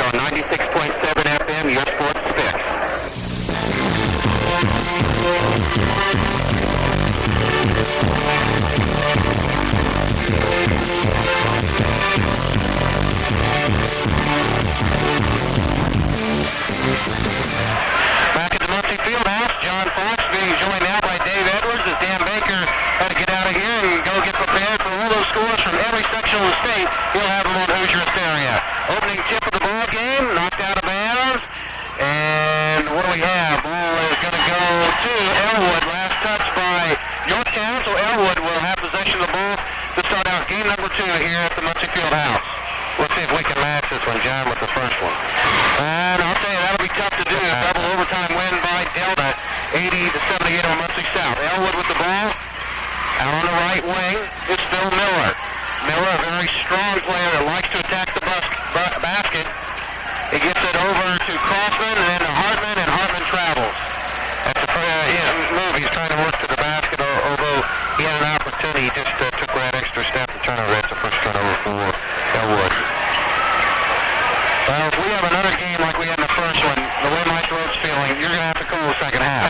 on 96.7 FM, your sports fix. Back at the Muncie Fieldhouse, John Fox being joined now by Dave Edwards as Dan Baker had to get out of here and go get prepared for all those scores from every section of the state. He'll have them on Hoosier Area. Opening tip of the ball game, knocked out of bounds. And what do we have? Ball is going to go to Elwood. Last touch by Yorktown, so Elwood will have possession of the ball to start out game number 2 here at the Muncie Fieldhouse. Let's see if we can match this one, John, with the first one. And I'll tell you, that'll be tough to do. Double overtime win by Delta, 80-78 on Muncie South. Elwood with the ball. Out on the right wing is Phil Miller. Miller, a very strong player that likes to attack the basket. He gets it over to Crossman and then to Hartman, and Hartman travels. That's a move. He's trying to work to the basket, although he had an opportunity. He just took that extra step and turnover. That's the first turnover for Elwood. Well, if we have another game like we had in the first one, the way my throat's feeling, you're going to have to call the second half.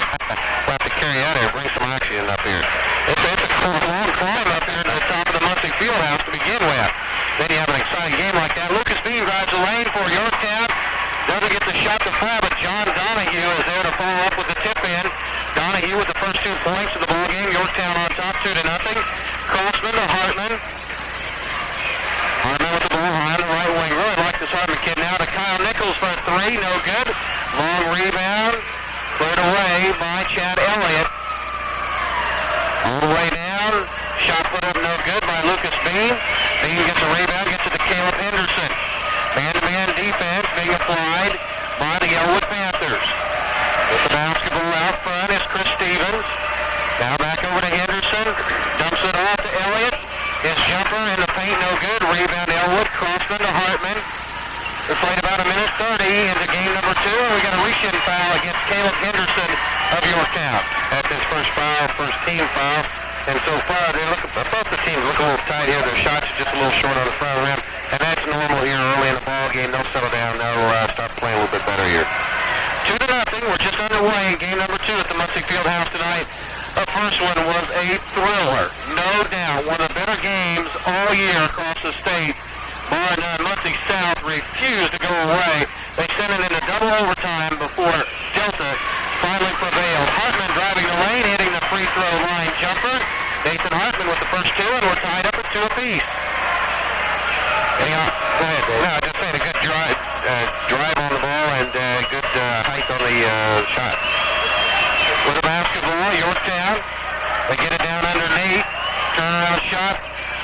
We'll have to carry out here, bring some oxygen up here. It's a long climb up here to the top of the Muncie Fieldhouse to begin with. Then you have an exciting game like that. Lucas Bean drives the lane for Yorktown. Doesn't get the shot to fall, but John Donahue is there to follow up with the tip in. Donahue with the first 2 points of the ball game. Yorktown on top, 2-0. Crossman to Hartman. Hartman with the ball on the right wing. Really like this Hartman kid now to Kyle Nichols for a 3. No good. Long rebound. Cleared away by Chad Elliott. All the way down. Shot put up no good by Lucas Bean. Bean gets a rebound, gets it to Caleb Henderson. Man-to-man defense being applied by the Elwood Panthers. With the basketball out front is Chris Stevens. Now back over to Henderson. Dumps it off to Elliott. His jumper in the paint, no good. Rebound Elwood. Crossman to Hartman. We're playing about 1:30 into game number 2. And we got a reach-in foul against Caleb Henderson of Yorktown. That's his first foul, first team foul. And so far, both the teams look a little tight here. Their shots are just a little short on the front rim. And that's normal here early in the ball game. They'll settle down. They'll start playing a little bit better here. 2-0. We're just underway in game number 2 at the Muncie Fieldhouse tonight. The first one was a thriller. No doubt. One of the better games all year across the state. Bar none. Muncie South refused to go away. They sent it into double overtime before Delta finally prevailed. Hartman driving the lane, hitting the free throw line jumper. Nathan Hartman with the first 2, and we're tied up at 2 apiece. Anyhow, go ahead, Dave. No, just saying a good drive on the ball and good height on the shot. With the basketball, Yorktown. They get it down underneath. Turnaround shot.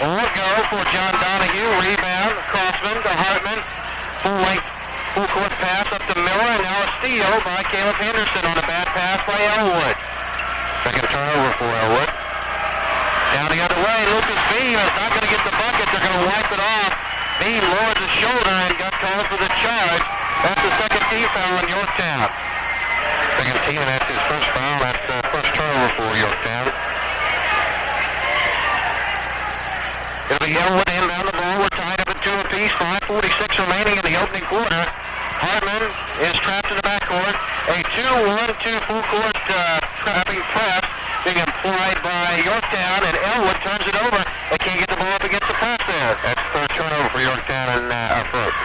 Won't go for John Donahue. Rebound. Crossman to Hartman. Full court pass up to Miller, and now a steal by Caleb Henderson on a bad pass by Elwood. Second turnover for Elwood. Down the other way, Lucas Bean is not going to get the bucket. They're going to wipe it off. Bean lowered his shoulder and got called for the charge. That's the second team foul in Yorktown. Second team, and that's his first foul. That's the first turnover for Yorktown. It'll be Elwood inbound the ball. We're tied up at 2 apiece. 5:46 remaining in the opening quarter. Hartman is trapped in the backcourt. A 2-1-2 full court trapping press being applied by Yorktown, and Elwood turns it over. They can't get the ball up against the press there. That's the third turnover for Yorktown and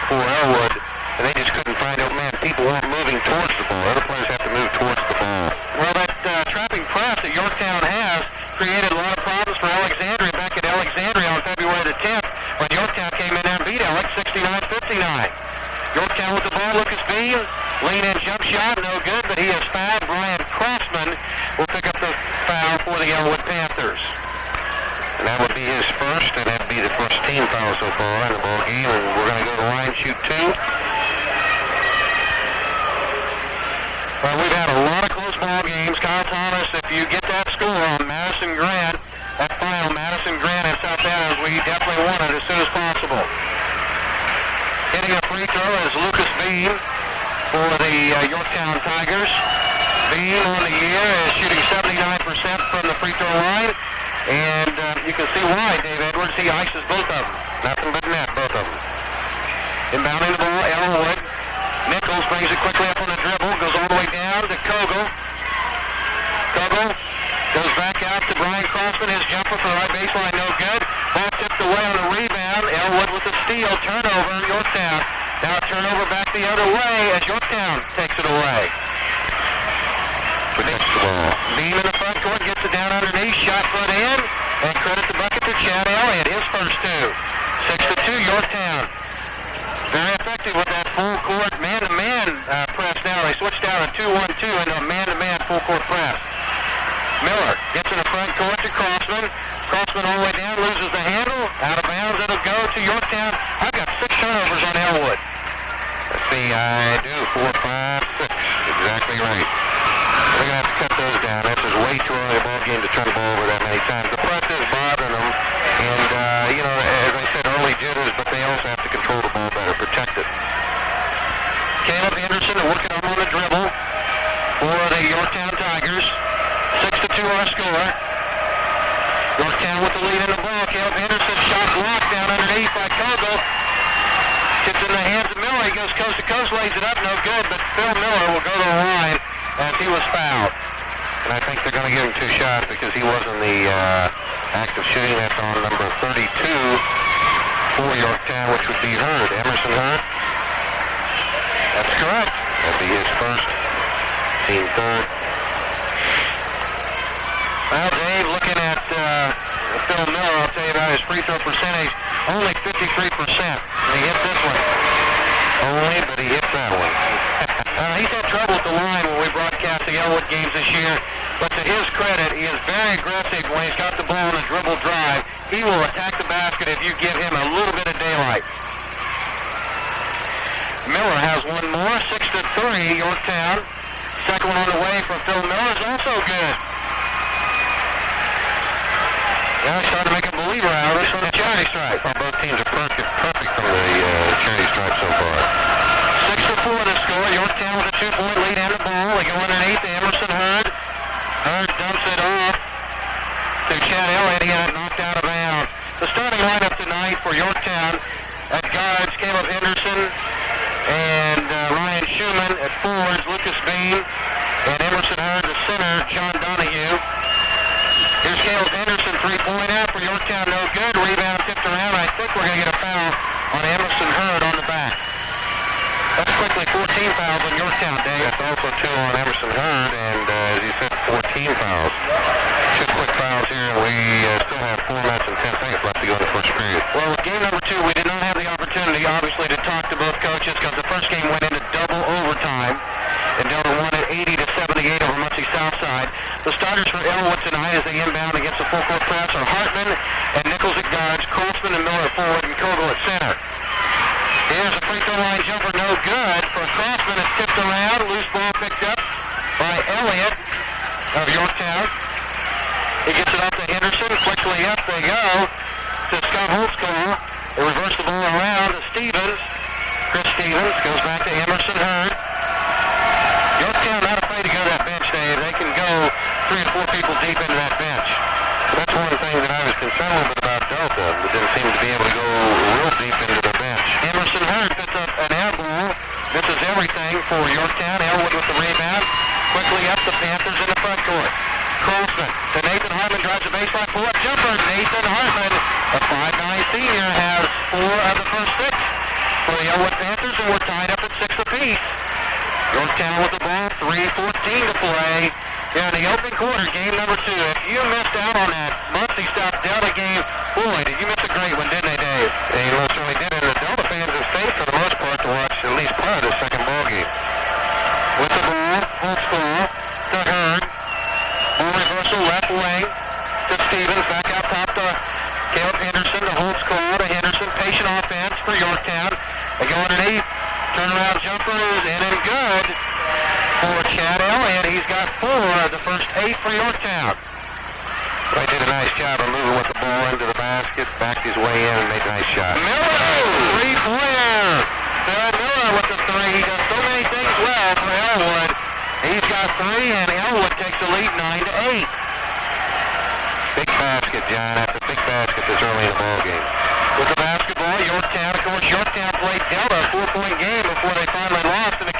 for Elwood. And they just couldn't find out, man, people weren't moving towards the ball. Other players have to move towards the ball. Well, that trapping press that Yorktown has created a lot of problems for Alexandria back at Alexandria on February the 10th when Yorktown came in there and beat Alex 69-59. Yorktown with the ball, Lucas Bean, lean-in jump shot, no good, but he is fouled. Brian Crossman will pick up the foul for the Elwood Panthers. And that would be his first, and that would be the first team foul so far in the ball game, and we're going to go to line shoot 2. Well, we've had a lot of close ball games. Kyle Thomas, if you get that score on Madison Grant, that final Madison Grant and South Adams, we definitely want it as soon as possible. Hitting a free throw is Lucas Bean for the Yorktown Tigers. Bean on the year is shooting 79% from the free throw line. And you can see why, Dave Edwards. He ices both of them. Nothing but net, both of them. Inbounding the ball, Elwood. Nichols brings it quickly up on the dribble, goes all the way down to Kogel. Kogel goes back out to Brian Crossman. His jumper for the right baseline, no good. Ball tipped away on the rebound. Elwood with the steal. Turnover, Yorktown. Now turnover back the other way as Yorktown takes it away. Protects the ball. Beam in the front court, gets it down underneath. Shot put in. And credit the bucket to Chad Elliott, his first two. 6-2, Yorktown. Very effective with that full court man-to-man press now. They switched out a 2-1-2 into a man-to-man full court press. Miller gets in the front court to Crossman. Crossman all the way down, loses the handle. Out of bounds, it'll go to Yorktown. I've got 6 turnovers on Elwood. Let's see, I do. 4, 5, 6. Exactly right. We're going to have to cut those down. This is way too early a ball game to turn the ball over that many times. The press is bothering them. And, as I said, early jitters, but they also have to control the ball better, protect it. Caleb Henderson working on the dribble for the Yorktown Tigers. 6-2 our score. Yorktown with the lead in the ball. Caleb Henderson shot blocked down underneath by Kogel. Gets in the hands of Miller. He goes coast to coast, lays it up, no good, but Phil Miller will go to the line as he was fouled. And I think they're going to give him 2 shots because he was in the act of shooting. That's on number 32 for Yorktown, which would be Hurd. Emerson Hurd. That's correct. That'd be his first, team third. Well, Dave, looking at Phil Miller, I'll tell you about his free throw percentage. Only 53%. And he hit this one. Only, but he hit that one. He's had trouble at the line when we broadcast the Elwood games this year, but to his credit, he is very aggressive when he's got the ball on a dribble drive. He will attack the basket if you give him a little bit of daylight. Miller has one more, 6-3, Yorktown. Second one on the way from Phil Miller is also good. Yeah, he's trying to make a believer out of this from the charity stripe. Well, both teams are perfect from the charity stripe so far. 6-4 the score. Yorktown with a 2-point lead and the ball. They go underneath to Emerson Hurd. Hurd dumps it off to Chad Elliott. He had it knocked out of bounds. The starting lineup tonight for Yorktown at guards, Caleb Henderson and Ryan Schumann. At forwards, Lucas Beam and Emerson Hurd. The center, John Donahue. Here's Caleb Henderson, 3-pointer for Yorktown, no good. Rebound tipped around. I think we're going to get a foul on Emerson Hurd on the back. That's quickly 14 fouls on Yorktown, Dave. That's also 2 on Emerson Hurd, and as you said, 14 fouls. 2 quick fouls here, and we still have 4 minutes and 10 seconds left to go in the first period. Well, with game number 2, we did not have the opportunity, obviously, to talk to both coaches because the first game went into double overtime, and Delta won at 80-78 over Muncie Southside. The starters for Elwood tonight as they inbound against the full court press are Hartman and Nichols at guards, Crossman and Miller at forward, and Kogel at center. Here's a free throw line jumper, no good for Crossman. It's tipped around, loose ball picked up by Elliott of Yorktown. He gets it off to Henderson, quickly up they go to Scott Holtzclaw. They reverse the ball around to Stevens. Chris Stevens goes back to Emerson Hurd. Yorktown not afraid to go to that bench, Dave. They can go 3 or 4 people deep into that bench. That's one thing that I was concerned with about Delta. They didn't seem to be able to go real deep into the bench. Emerson Hurd picks up an air ball. This is everything for Yorktown. Elwood with the rebound. Quickly up the Panthers in the front court. Crossman to Nathan Hartman, drives the baseline, pull-up jumper. Nathan Hartman, a 5'9" senior, has 4 of the first 6 for the Elwood Panthers, and we're tied up at 6 apiece. Yorktown with the ball, 3:14 to play here in the open quarter, game number 2. If you missed out on that Muncie South Delta game, boy, did you miss a great one, didn't they, Dave? They most certainly did, and the Delta fans have stayed for the most part to watch at least part of the second ball game. With the ball, Holtzclaw to Hurd. Ball reversal, left wing to Stevens, back out top to Caleb Henderson, to Holtzclaw, to Henderson. Patient offense for Yorktown. They go underneath. Turnaround jumper is in and good for Chad Elliott. He's got 4 of the first 8 for Yorktown. They did a nice job of moving with the ball into the basket, backed his way in and made a nice shot. Miller, 3-pointer. Phil Miller with the 3. He does so many things well for Elwood. He's got 3, and Elwood takes the lead 9-8. Big basket, John, after big basket this early in the ball game. With the basketball, Yorktown, of course, Yorktown played Delta a 4-point game before they finally lost in the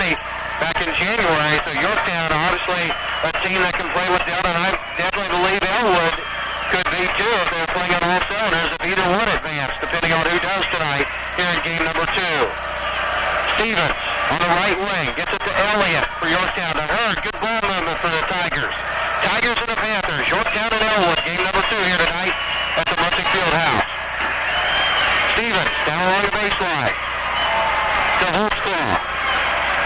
County back in January. So Yorktown, obviously a team that can play with Delta, and I definitely believe Elwood could be too if they're playing on all cylinders, if either one advance, depending on who does tonight here in game number 2. Stevens on the right wing, gets it to Elliott for Yorktown. To Hurd, good ball movement for the Tigers. Tigers and the Panthers, Yorktown and Elwood, game number 2 here tonight at the Muncie Fieldhouse. Stevens down along the baseline to Holtzclaw.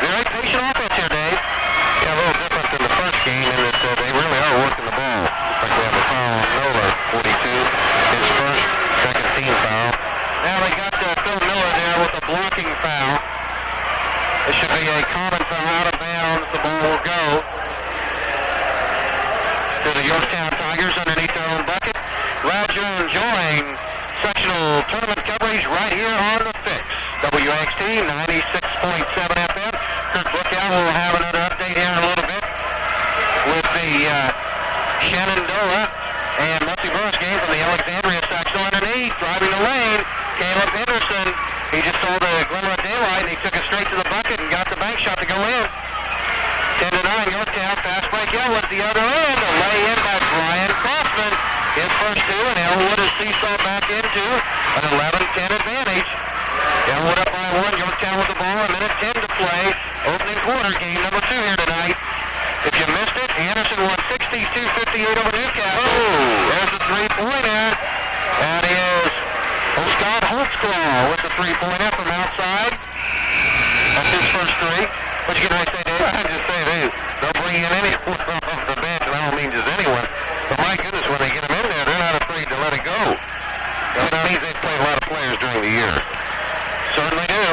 Very patient offense here, Dave. Yeah, a little different than the first game in that they really are working the ball. Like we have a foul on Miller, 42, his first, second team foul. Now they got Phil Miller there with a blocking foul. It should be a common foul out of bounds. The ball will go to the Yorktown Tigers underneath their own bucket. Glad you're enjoying sectional tournament coverage right here on the Fix. WXT 96.7 FM. Kirk Lookout will have another update here in a little bit with the Shenandoah and Muncie Burris game from the Alexandria sectional underneath. Driving the lane, Caleb Henderson. He just saw the glimmer of daylight and he took it straight to the bucket and got the bank shot to go in. 10-9, Yorktown, fast break Elwood at the other end. A lay in by Brian Kaufman. His first 2, and Elwood is seesaw back into an 11-10 advantage. Elwood up by 1, Yorktown with the ball, a minute 10 to play. Opening quarter, game number 2 here tonight. If you missed it, Anderson won 62-58 over Newcastle. Oh, there's the three-pointer. That is Scott Holtzclaw with the three-pointer from outside. That's his first 3. What you getting ready to say, Dave? I just say this. They'll bring in anyone off the bench, and I don't mean just anyone. But my goodness, when they get them in there, they're not afraid to let it go. That means they've played a lot of players during the year. Certainly do.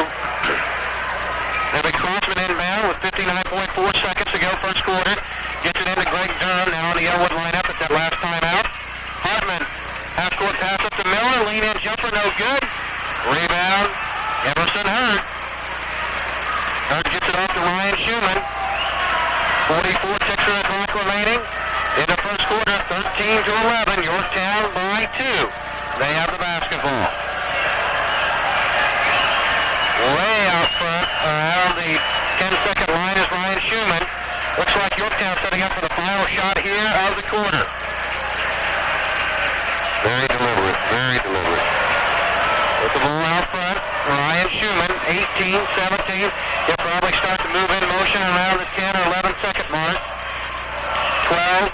Evan Crossman inbound with 59.4 seconds to go first quarter. Gets it into Greg Durham now on the Elwood lineup at that last timeout. Hartman, half-court pass up to Miller. Lean-in jumper, no good. Rebound, Emerson Hurd. Hurd gets it off to Ryan Schumann. 44 ticks of the clock remaining. In the first quarter, 13-11, Yorktown by 2. They have the basketball. Way out front around the 10-second line is Ryan Schumann. Looks like Yorktown setting up for the final shot here of the quarter. Very deliberate, very deliberate. With the ball out front, Ryan Schumann, 18-17. He'll probably start to move in motion around the 10 or 11 second mark. 12,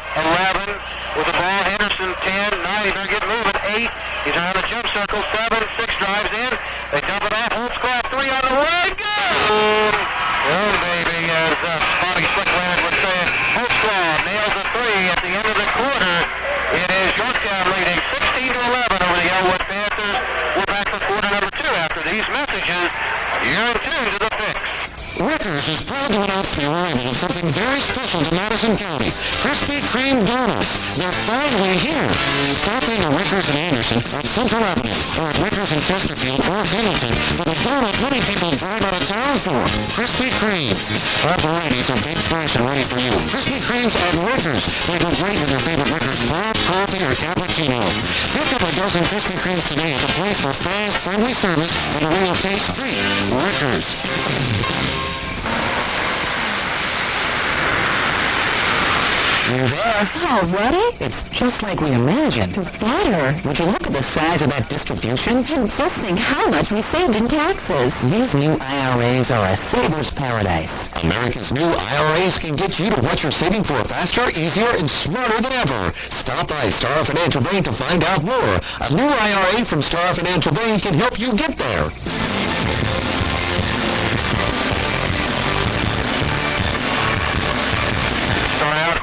11, with the ball, Henderson, 10, 9, he's going to get moving, 8, he's around the jump circle, 7, 6 drives in, they dump it off, Holtzclaw, 3 on the way, go! Oh, baby, as Bobby Slickland would say, Holtzclaw nails a 3 at the end of the quarter. It is Yorktown leading 16-11 over the Elwood Panthers. We're back for quarter number 2 after these messages. You're in tune to the Fix. Rickers is proud to announce the arrival of something very special to Madison County. Krispy Kreme donuts. They're finally here. Stop into Rickers and Anderson on Central Avenue, or at Rickers in Chesterfield or Bennington for the donut many people drive out of town for. Krispy Kremes. Our varieties are big, fresh, and ready for you. Krispy Kremes at Rickers. They go great with your favorite Rickers bar, coffee, or cappuccino. Pick up a dozen Krispy Kremes today at the place for fast, friendly service and a real taste treat. Rickers. You there? Already? It's just like we imagined. Better. Would you look at the size of that distribution? And just think how much we saved in taxes. These new IRAs are a saver's paradise. America's new IRAs can get you to what you're saving for faster, easier, and smarter than ever. Stop by Star Financial Bank to find out more. A new IRA from Star Financial Bank can help you get there.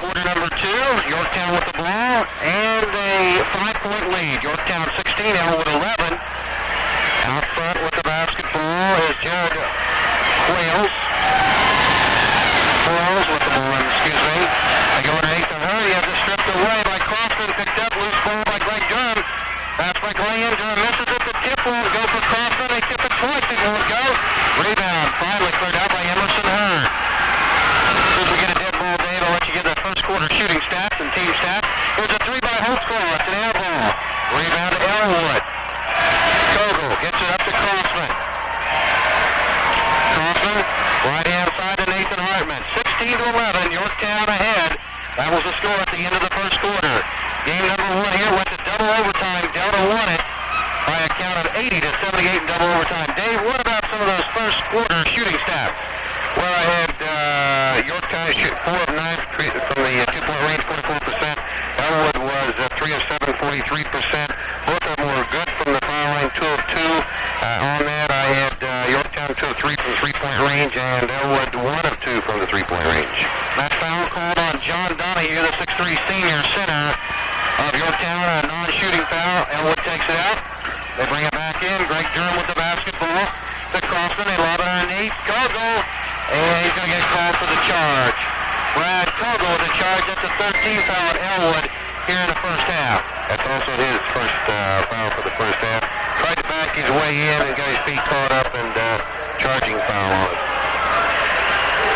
Quarter number 2, Yorktown with the ball, and a 5-point lead. Yorktown 16, Elwood 11. Out front with the basketball is Jared Quails. Quails with the ball, excuse me. They go underneath the hurry, has it stripped away by Crossman, picked up, loose ball by Greg Durham. Pass by Glenn, Durham misses it, the tip won't go for Crossman, they tip it twice, it won't go. Rebound, finally cleared out by Emerson Hurd. We get a dead ball, Dave. I'll let you get the first quarter shooting stats and team stats. Here's a 3 by Holtzclaw. It's an air ball. Rebound to Elwood. Kogel gets it up to Crossman. Crossman, right hand side to That was the score at the end of the first quarter. Game number one here went to double overtime. Delta won it by a count of 80 to 78 in double overtime. Dave, what about some of those first quarter shooting stats? Well, I had Yorktown shoot 4 of 9 from the two-point range, 44%. Elwood was 3 of 7, 43%. Both of them were good from the foul line, 2 of 2. On that, I had Yorktown 2 of 3 from the three-point range, and Elwood 1 of 2 from the three-point range. That foul called on John Donahue, the 6'3 senior center of Yorktown, a non-shooting foul. Elwood takes it out. They bring it back in. Greg Durham with the basketball. The crossman, they lob it underneath. Kogo, and he's going to get called for the charge. Brad Kogo with the charge. That's the 13th foul at Elwood here in the first half. That's also his first foul for the first half. Tried to back his way in and got his feet caught up and charging foul on it.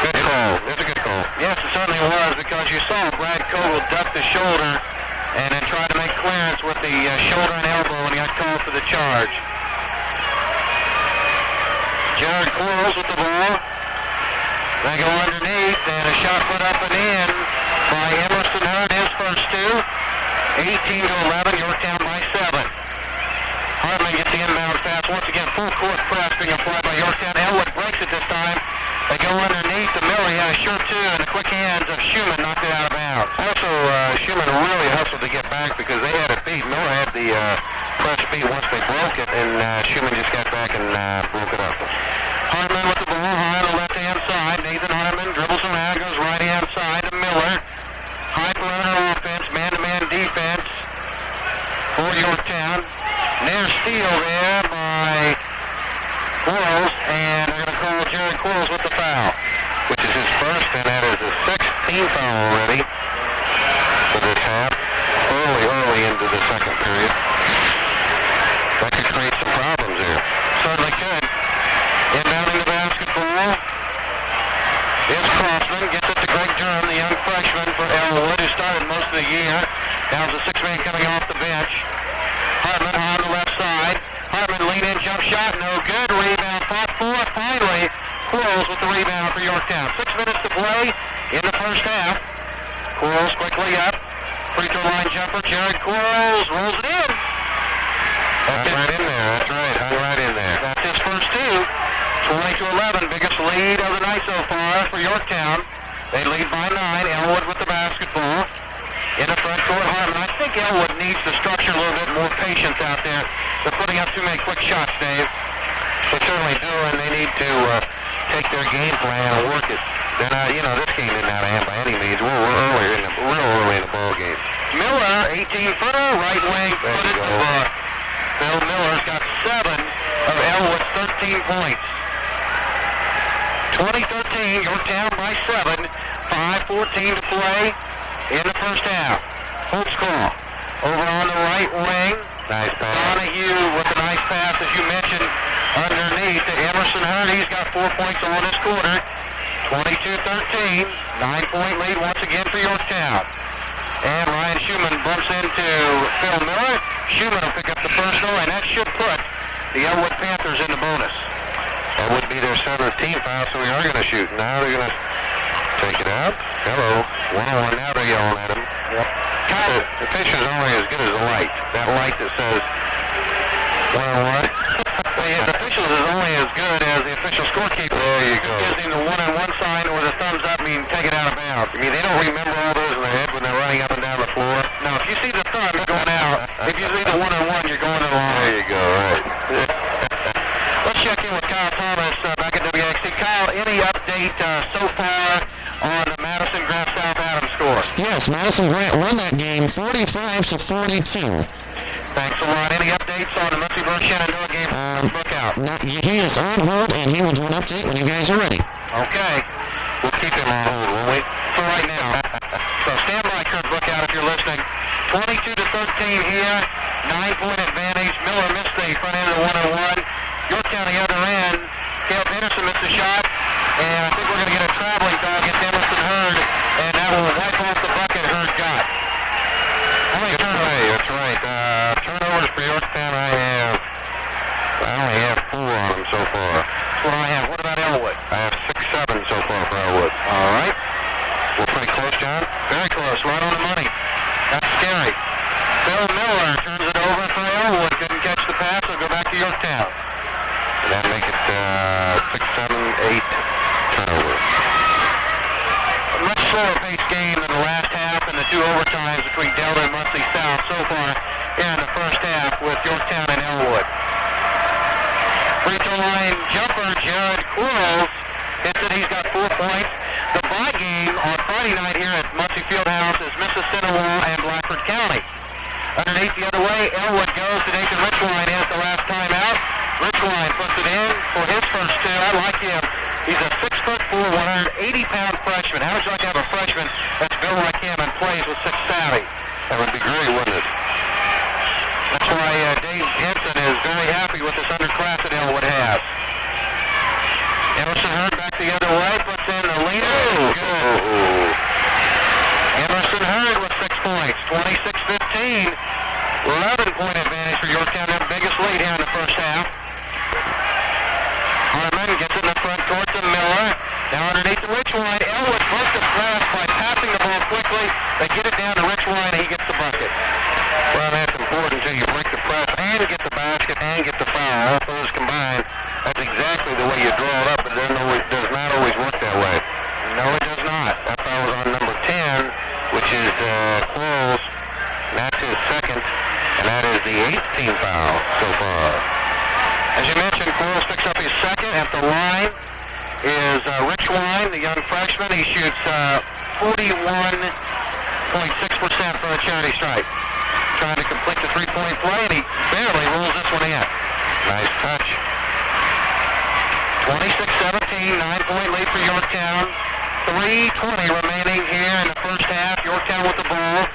Good call. That's a good call. Yes, it certainly was, because you saw Brad Kogo duck the shoulder and then try to make clearance with the shoulder and elbow, and he got called for the charge. Jared Quarles with the ball. They go underneath, and a shot put up and in by Emerson Hurd, his first two. 18 to 11, Yorktown by 7. Hartman gets the inbound pass. Once again, full court press being applied by Yorktown. Elwood breaks it this time. They go underneath. The Miller, he had a short two, and the quick hands of Schumann knocked it out of bounds. Also, Schumann really hustled to get back because they had it beat. Miller had the press beat once they broke it, and Schumann just got back and broke it up. Hartman with the ball high on the left-hand side. Nathan Hartman dribbles around, goes right-hand side to Miller. High perimeter offense, man-to-man defense for Yorktown. Near steal there by Quarles, and they're going to call Jared Quarles with the foul, which is his first, and that is his 16th foul already for this half. Early into the second period. That could create some problems here. Certainly could. Inbounding the basketball is Crossman. Gets it to Greg Durham, the young freshman for Elwood, who started most of the year. Now the sixth man coming off the bench. Hartman on the left side. Hartman lean-in jump shot, no good. Rebound fought for. Finally, Quarles with the rebound for Yorktown. 6 minutes to play in the first half. Quarles quickly up. Free throw line jumper. Jared Quarles rolls it in. That's right in there. That's right. Hung right in there. That's his first two. 20 to 11. Biggest lead of the night so far for Yorktown. They lead by 9. Elwood with the basketball. In the front court, Hartman. I think Elwood needs to structure a little bit more patience out there. They're putting up too many quick shots, Dave. They certainly do, and they need to take their game plan and work it. Then, this game isn't out of hand by any means. We're real early in the ball game. Miller, 18-footer, right wing, put it to the bar. Phil Miller's got 7 of Elwood's 13 points. 2013, Yorktown by 7. 5:14 to play in the first half. Holtz call. Over on the right wing. Nice pass. Donahue with a nice pass, as you mentioned, underneath to Emerson Hurd. He's got 4 points on this quarter. 22-13. 9-point lead once again for Yorktown. And Ryan Schumann bumps into Phil Miller. Schumann will pick up the personal, and that should put the Elwood Panthers in the bonus. That would be their 17th foul, so we are going to shoot. Now they're going to take it out. Hello. 1-on-1. Now they're yelling at him. Yep. The pitcher's only as good as the light. That light that says 1-on-1. The officials is only as good as the official scorekeeper. There you go. Gives him the 1-on-1 sign or the thumbs up, meaning take it out of bounds. I mean, they don't remember all those in their head when they're running up and down the floor. No, if you see the thumb, you're going out. If you see the 1-on-1, you're going to the line. There you go, right. Let's check in with Kyle Thomas back at WXT. Kyle, any update so far on the Madison Grant South Adams score? Yes, Madison Grant won that game 45-42. Thanks a lot. Any updates on the Muncie-Burke Shenandoah game? Look out. He is on hold, and he will do an update when you guys are ready. Okay. We'll keep him on hold, won't we? For right now. So stand by, Kurt Lookout, if you're listening. 22-13 here. 9-point advantage. Miller missed the front end of the 1-on-1. Yorktown the other end. Caleb Henderson missed the shot. And I think we're going to get a traveling foul against Emerson Hurd. And that will wipe off the bucket Hurd got. That's right. Turnovers for Yorktown, I only have 4 on them so far. That's what I have. What about Elwood? I have 6-7 so far for Elwood. All right. We're pretty close, John? Very close. slower-paced game than the last half and the two overtimes between Delta and Muncie South so far here in the first half with Yorktown and Elwood. Free throw line jumper, Jared Quarles hits it. He's got 4 points. The bye game on Friday night here at Muncie Fieldhouse is Mississinawa and Blackford County. Underneath the other way, Elwood goes to Nathan Richline as the last time out. Richline puts it in for his first two. I like him. He's a 6'4", 180-pound freshman. How would you like to have a freshman that's built like him and plays with such savvy? That would be great, wouldn't it? That's why Dave Jensen is very happy with this underclass that Elwood has. Emerson Hurd back the other way, puts in the leader. Good. Emerson Hurd with 6 points, 26-15. 11-point advantage for Yorktown, their biggest lead here in the first half. Harmon gets in the front court to Miller. Now underneath the Richline, Elwood broke the press by passing the ball quickly. They get it down to Richline and he gets the bucket. Well, that's important until you break the press and get the basket and get the foul. All those combined, that's exactly the way you draw it up, but it does not always work that way. No, it does not. That foul was on number 10, which is Quarles. That's his second, and that is the 8th team foul so far. As you mentioned, Quarles picks up his second. At the line is Rich Wine, the young freshman. He shoots 41.6% from the charity stripe. Trying to complete the three-point play, and he barely rolls this one in. Nice touch. 26-17, 9-point lead for Yorktown. 3:20 remaining here in the first half. Yorktown with the ball.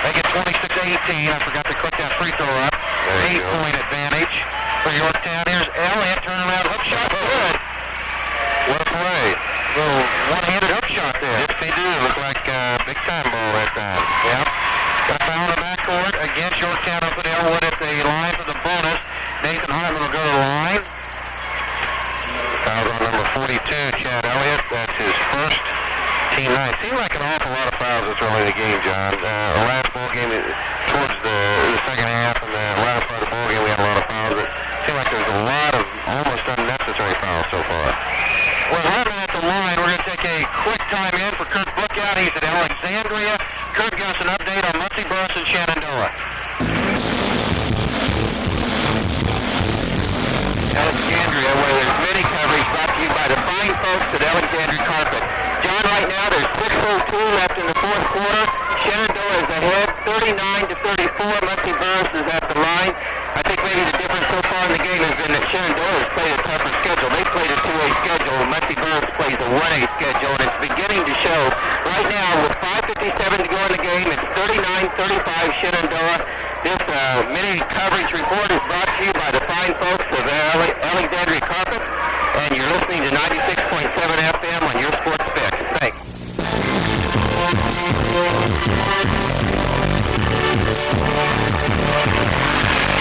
They get 26-18. I forgot to click that free throw up. 8-point advantage for Yorktown. Here's Elliott, turnaround hook shot, good. What a play. Little one-handed hook shot there. Yes, they do. Look like big time ball that time. Yep. Got a foul in the backcourt against Yorktown up at Elwood at the line for the bonus. Nathan Hartman will go to the line. Foul's on number 42, Chad Elliott. That's his first team night. Seemed like an awful lot of fouls this early in the game, John. Our last ball game, towards the second half and the last part of the ball game, we had a lot of fouls. It seemed like there's a lot of almost unnecessary fouls so far. With Hartman at the line, we're going to take a quick time in for Kurt Bookout. He's at Alexandria. Kurt gives us an update on Muncie Burris and Shenandoah. Alexandria, where there's many coverage brought to you by the fine folks at Alexandria Carpet. John, right now there's 6:02 left in the fourth quarter. Shenandoah is ahead, 39-34. Muncie Burris is at the line. I think maybe the difference so far in the game has been that Shenandoah has played a tougher schedule. They played a 2A schedule. Muncie Burris plays a 1A schedule, and it's beginning to show. Right now, with 5:57 to go in the game, it's 39-35 Shenandoah. This mini coverage report is brought to you by the fine folks of Alexandria Carpet, and you're listening to 96.7 FM on your sports fix. Thanks.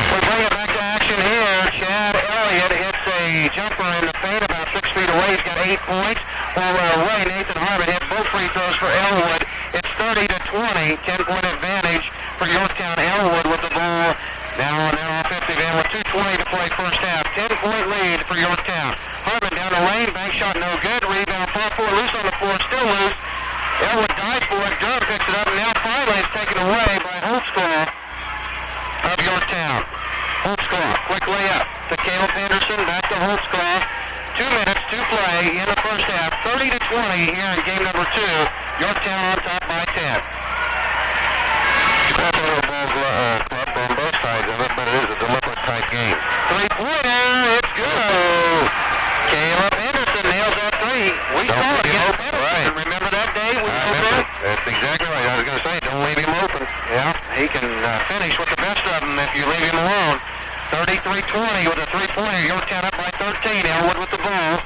We bring it back to action here. Chad Elliott hits a jumper in the paint about 6 feet away. He's got 8 points. While Ray Nathan Harmon hit both free throws for Elwood. It's 30-20, 10-point advantage for Yorktown. Elwood with the ball now on their offensive end with 2:20 to play first half. 10-point lead for Yorktown. Harmon down the lane, bank shot no good. Rebound, far four, loose on the floor, still loose. Elwood dives for it. Durham picks it up, and now finally it's taken away by Holtzclaw of Yorktown. Holtzclaw, quick layup to Caleb Henderson, back to Holtzclaw. 2 minutes to play in the first half. 30-20 here in game number 2. Yorktown on top by 10. That's a little ball club on both sides of it, but it is a deliberate type game. Three-pointer, it's good. Caleb Henderson nails that three. We saw it against Henderson. Right. Remember that day we were Remember, there? that's exactly right. I was going to say, don't leave him open. Yeah, he can finish with the best of them if you leave him alone. 33-20 with a three-pointer. Yorktown up by 13. Elwood with the ball.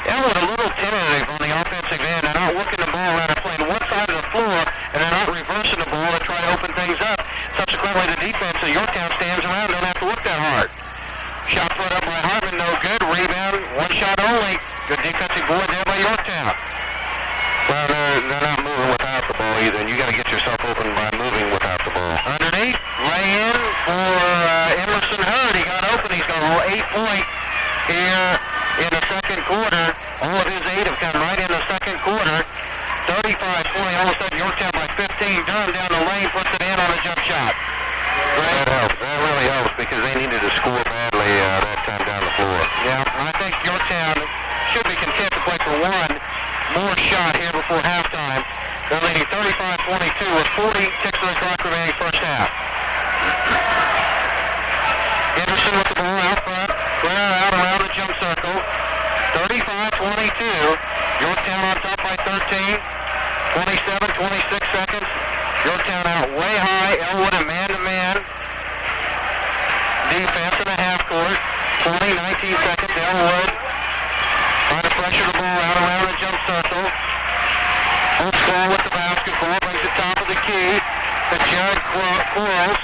Elwood a little tentative on the offensive end. They're not working the ball around. They're playing one side of the floor, and they're not reversing the ball to try to open things up. Subsequently, the defense of Yorktown stands around. Don't have to work that hard. Shot put up by Harmon, no good. Rebound, one shot only. Good defensive board there by Yorktown. Well, they're not moving without the ball either, and you got to get yourself open by moving without the ball. Underneath, lay in for Emerson Hurd. He got open. He's got 8 points here in the second quarter. All of his 8 have come right in the second quarter. 36-20 suddenly, all of a sudden, Yorktown by 15. Durham down the lane puts it in on a jump shot. That helps. That really helps because they needed to score badly that time down the floor. Yeah, I think Yorktown should be content to play for one more shot here before halftime. They're leading 35-22 with 40 ticks of the clock remaining first half. Henderson with the ball out front. Blair out around the jump circle. 35-22. Yorktown on top by 13. 27, 26 seconds. Yorktown out way high. Elwood and man-to-man. Defense in the half court. 20, 19 seconds. Elwood trying to pressure the ball out around the jump circle. Holtz ball with the basketball. Brings it top of the key to Jared Quarles.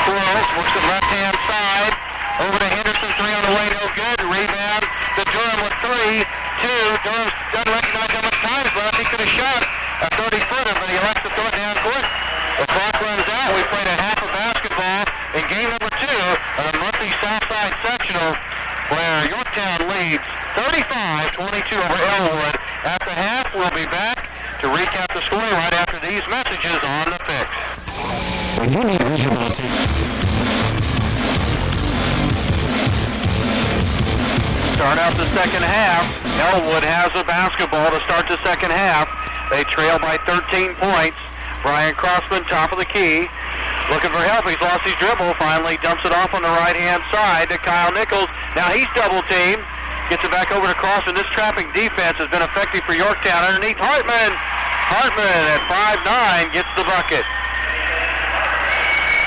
Quarles works the left-hand side. Over to Henderson. Three on the way. No good. Rebound to Durham with three. Two. Durham doesn't recognize how much time is left. He could have shot a 30-footer, but he elects to throw it down court. The clock runs out. We played a half of basketball in game number 2 of the monthly Southside Sectional, where Yorktown leads 35-22 over Elwood. At the half, we'll be back to recap the scoring right after these messages on the fix. When you need rehabilitation. Start out the second half. Elwood has the basketball to start the second half. They trail by 13 points. Brian Crossman, top of the key. Looking for help. He's lost his dribble. Finally dumps it off on the right-hand side to Kyle Nichols. Now he's double-teamed. Gets it back over to Crossman. This trapping defense has been effective for Yorktown. Underneath Hartman. Hartman at 5'9" gets the bucket.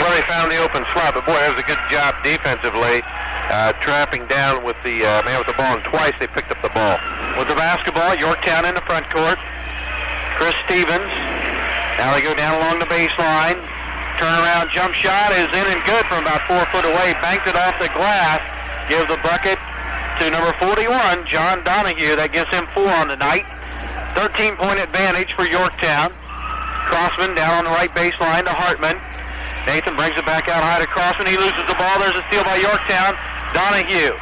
Well, they found the open slot, but boy, that was a good job defensively. Trapping down with the man with the ball, and twice they picked up the ball. With the basketball, Yorktown in the front court. Chris Stevens. Now they go down along the baseline. Turnaround jump shot is in and good from about 4 foot away. Banked it off the glass. Gives the bucket to number 41, John Donahue. That gives him 4 on the night. 13-point advantage for Yorktown. Crossman down on the right baseline to Hartman. Nathan brings it back out high to Crossman. He loses the ball. There's a steal by Yorktown. Donahue.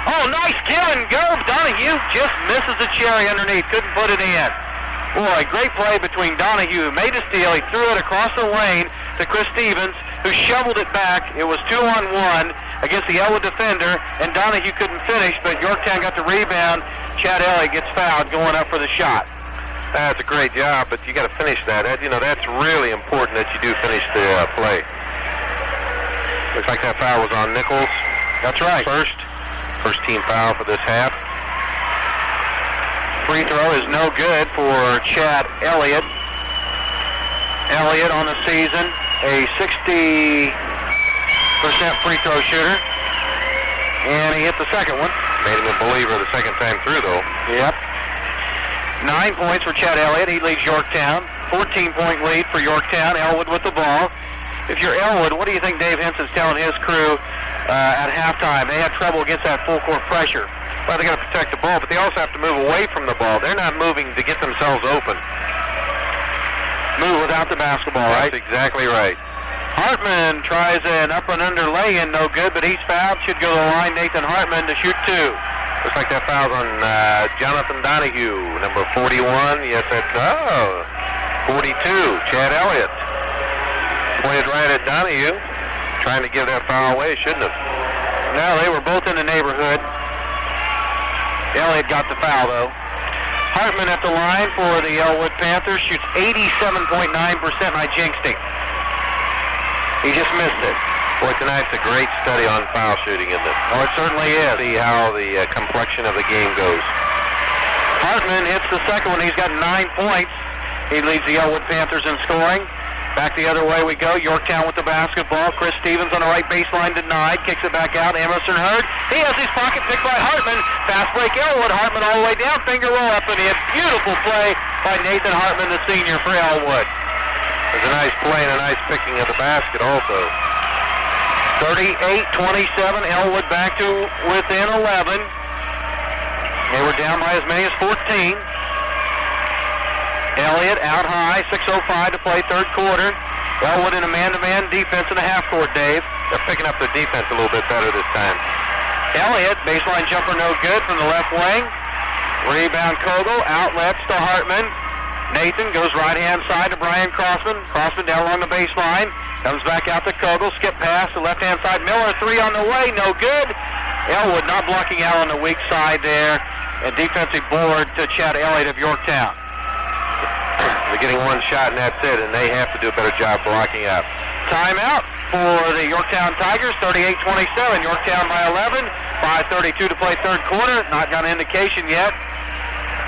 Oh, nice give and go. Donahue just misses the cherry underneath. Couldn't put it in. Boy, great play between Donahue, who made a steal. He threw it across the lane to Chris Stevens, who shoveled it back. It was 2-on-1 against the Elwood defender, and Donahue couldn't finish, but Yorktown got the rebound. Chad Elliott gets fouled going up for the shot. That's a great job, but you got to finish that. That's really important that you do finish the play. Looks like that foul was on Nichols. That's right. First team foul for this half. Free throw is no good for Chad Elliott. Elliott on the season, a 60% free throw shooter. And he hit the second one. Made him a believer the second time through, though. Yep. 9 points for Chad Elliott. He leads Yorktown. 14-point lead for Yorktown. Elwood with the ball. If you're Elwood, what do you think Dave Henson's telling his crew at halftime? They had trouble against that full court pressure. Well, they got to protect the ball, but they also have to move away from the ball. They're not moving to get themselves open. Move without the basketball, right? That's exactly right. Hartman tries an up and under lay-in, no good, but he's fouled. Should go to the line, Nathan Hartman, to shoot 2. Looks like that foul's on Jonathan Donahue, number 41. Yes, that's 42, Chad Elliott. Pointed right at Donahue, trying to give that foul away. Shouldn't have. No, they were both in the neighborhood. Elliott got the foul, though. Hartman at the line for the Elwood Panthers shoots 87.9%. I jinxed him. He just missed it. Boy, tonight's a great study on foul shooting, isn't it? Oh, it certainly is. See how the complexion of the game goes. Hartman hits the second one. He's got 9 points. He leads the Elwood Panthers in scoring. Back the other way we go. Yorktown with the basketball. Chris Stevens on the right baseline denied. Kicks it back out. Emerson Hurd. He has his pocket picked by Hartman. Fast break Elwood. Hartman all the way down. Finger roll up and in. Beautiful play by Nathan Hartman, the senior for Elwood. There's a nice play and a nice picking of the basket also. 38-27. Elwood back to within 11. They were down by as many as 14. Elliott out high, 6:05 to play third quarter. Elwood in a man-to-man defense in the half court, Dave. They're picking up their defense a little bit better this time. Elliott, baseline jumper no good from the left wing. Rebound Kogel, outlets to Hartman. Nathan goes right-hand side to Brian Crossman. Crossman down along the baseline. Comes back out to Kogel. Skip pass to left-hand side. Miller, three on the way. No good. Elwood not blocking out on the weak side there. And defensive board to Chad Elliott of Yorktown. They're getting one shot and that's it, and they have to do a better job blocking out. Timeout for the Yorktown Tigers, 38-27. Yorktown by 11. 5:32 to play third quarter. Not got an indication yet.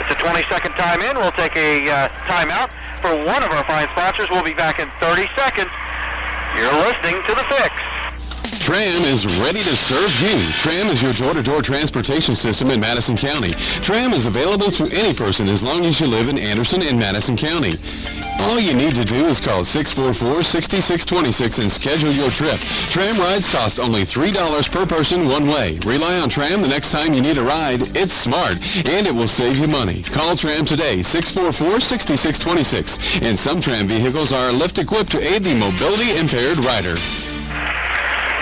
It's a 20-second time in. We'll take a timeout for one of our fine sponsors. We'll be back in 30 seconds. You're listening to The Fix. Tram is ready to serve you. Tram is your door-to-door transportation system in Madison County. Tram is available to any person as long as you live in Anderson and Madison County. All you need to do is call 644-6626 and schedule your trip. Tram rides cost only $3 per person one way. Rely on Tram the next time you need a ride. It's smart, and it will save you money. Call Tram today, 644-6626. And some Tram vehicles are lift-equipped to aid the mobility-impaired rider.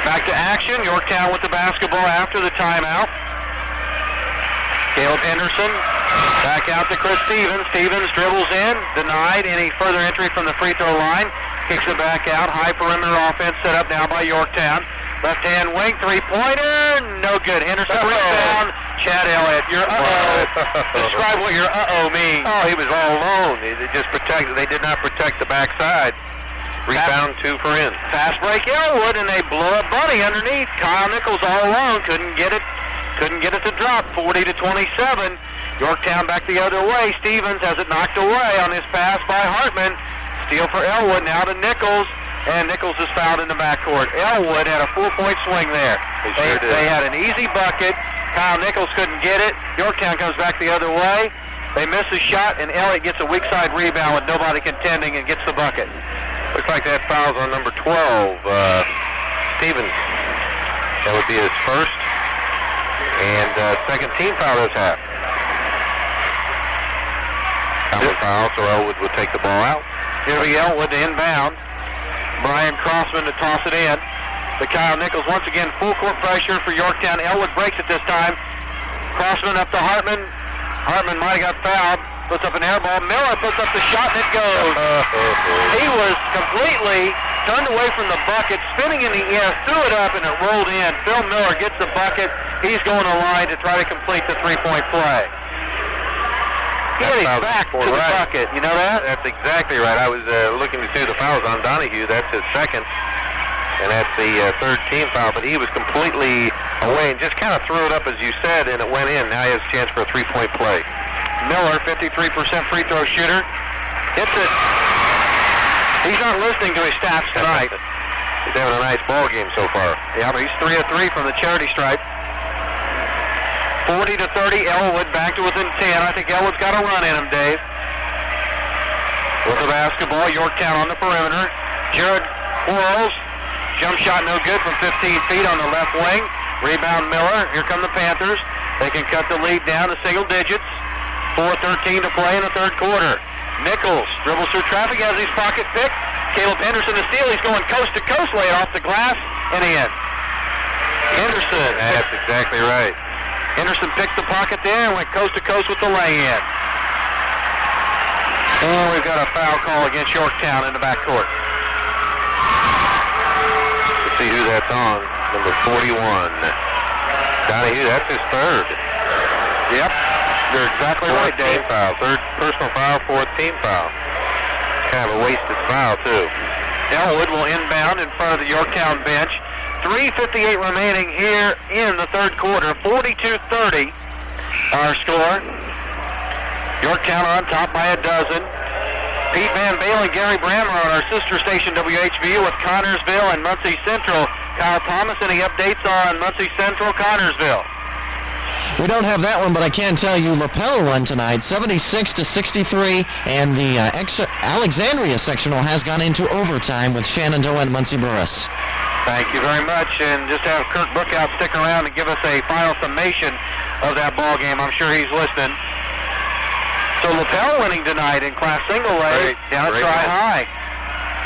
Back to action. Yorktown with the basketball after the timeout. Caleb Henderson back out to Chris Stevens. Stevens dribbles in, denied any further entry from the free throw line. Kicks it back out. High perimeter offense set up now by Yorktown. Left-hand wing, three-pointer, no good. Henderson rebound. Chad Elliott, your describe what your means. Oh, he was all alone. They just protected. They did not protect the backside. Rebound, 2 for in. Fast break Elwood, and they blow up Bunny underneath. Kyle Nichols all alone, couldn't get it to drop. 40-27. Yorktown back the other way. Stevens has it knocked away on his pass by Hartman. Steal for Elwood, now to Nichols, and Nichols is fouled in the backcourt. Elwood had a 4-point swing there. They had an easy bucket. Kyle Nichols couldn't get it. Yorktown comes back the other way. They miss a shot, and Elliott gets a weak side rebound with nobody contending and gets the bucket. Looks like that foul's on number 12, Stevens. That would be his first and second team foul this half. Foul, so Elwood would take the ball out. It'll be Elwood to inbound. Brian Crossman to toss it in. To Kyle Nichols once again, full court pressure for Yorktown. Elwood breaks it this time. Crossman up to Hartman. Hartman might have got fouled. Puts up an air ball. Miller puts up the shot and it goes. He was completely turned away from the bucket, spinning in the air, threw it up, and it rolled in. Phil Miller gets the bucket. He's going to line to try to complete the three-point play. He had his back to the bucket. You know that? That's exactly right. I was looking to see the fouls on Donahue. That's his second. And that's the third team foul. But he was completely away and just kind of threw it up, as you said, and it went in. Now he has a chance for a three-point play. Miller, 53% free throw shooter, hits it. He's not listening to his stats tonight. He's having a nice ball game so far. Yeah, but he's 3 of 3 from the charity stripe. 40-30, Elwood back to within 10. I think Elwood's got a run in him, Dave. With the basketball, Yorktown on the perimeter. Jared Quarles, jump shot no good from 15 feet on the left wing. Rebound Miller. Here come the Panthers. They can cut the lead down to single digits. 4:13 to play in the third quarter. Nichols dribbles through traffic, has his pocket picked. Caleb Henderson to steal. He's going coast to coast, lay it off the glass, and in. Henderson. That's exactly right. Henderson picked the pocket there and went coast to coast with the lay-in. And we've got a foul call against Yorktown in the backcourt. Let's see who that's on. Number 41. Donahue, that's his third. Yep. You're exactly right, Dave. Team foul. Third personal foul, fourth team foul. Kind of a wasted foul, too. Elwood will inbound in front of the Yorktown bench. 3:58 remaining here in the third quarter. 42-30 our score. Yorktown on top by a dozen. Pete Van Balen, Gary Brammer on our sister station WHVU with Connorsville and Muncie Central. Kyle Thomas, any updates on Muncie Central, Connorsville? We don't have that one, but I can tell you Lapel won tonight, 76-63, and the Alexandria sectional has gone into overtime with Shenandoah and Muncie Burris. Thank you very much, and just have Kirk Brookout stick around and give us a final summation of that ball game. I'm sure he's listening. So Lapel winning tonight in Class Single A down at Tri-High.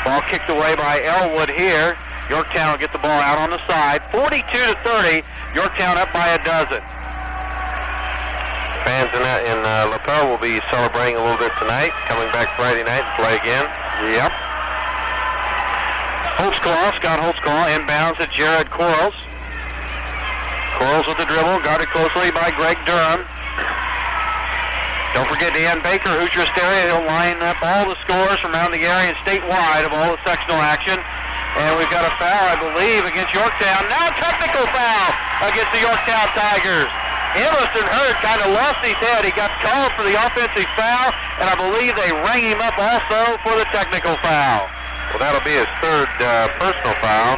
Ball kicked away by Elwood here. Yorktown will get the ball out on the side. 42-30, Yorktown up by a dozen. Fans in Lapel will be celebrating a little bit tonight, coming back Friday night to play again. Yep. Holtzclaw, Scott Holtzclaw, inbounds at Jared Quarles. Quarles with the dribble, guarded closely by Greg Durham. Don't forget Dan Baker, Hoosier Hysteria. He'll line up all the scores from around the area and statewide of all the sectional action. And we've got a foul, I believe, against Yorktown. Now technical foul against the Yorktown Tigers. Emerson Hurd kind of lost his head. He got called for the offensive foul, and I believe they rang him up also for the technical foul. Well, that'll be his third personal foul.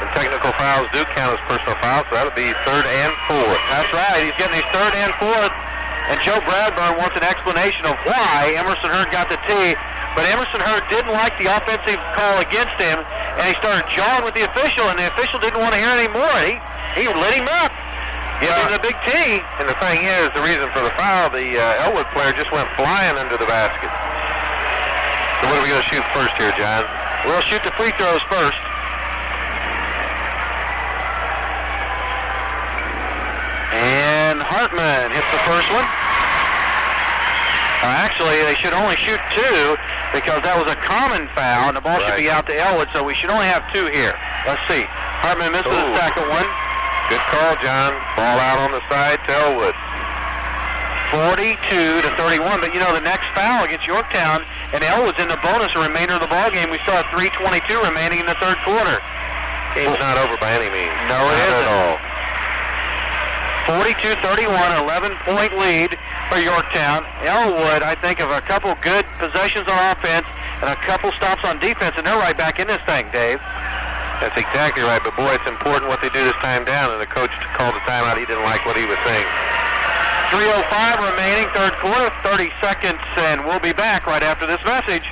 And technical fouls do count as personal fouls, so that'll be third and fourth. That's right. He's getting his third and fourth. And Joe Bradburn wants an explanation of why Emerson Hurd got the tee. But Emerson Hurd didn't like the offensive call against him, and he started jawing with the official, and the official didn't want to hear it anymore. He lit him up. Give him the big tee. And the thing is, the reason for the foul, the Elwood player just went flying under the basket. So what are we going to shoot first here, John? We'll shoot the free throws first. And Hartman hits the first one. Actually, they should only shoot two because that was a common foul, and the ball should be out to Elwood, so we should only have two here. Let's see. Hartman misses the second one. Good call, John. Ball out on the side to Elwood. 42-31, but you know, the next foul against Yorktown, and Elwood's in the bonus the remainder of the ball game. We still have 3:22 remaining in the third quarter. Game's not over by any means. No, it isn't. Not at all. 42-31, 11-point lead for Yorktown. Elwood, I think, of a couple good possessions on offense and a couple stops on defense, and they're right back in this thing, Dave. That's exactly right, but boy, it's important what they do this time down, and the coach called the timeout. He didn't like what he was saying. 3:05 remaining, third quarter, 30 seconds, and we'll be back right after this message.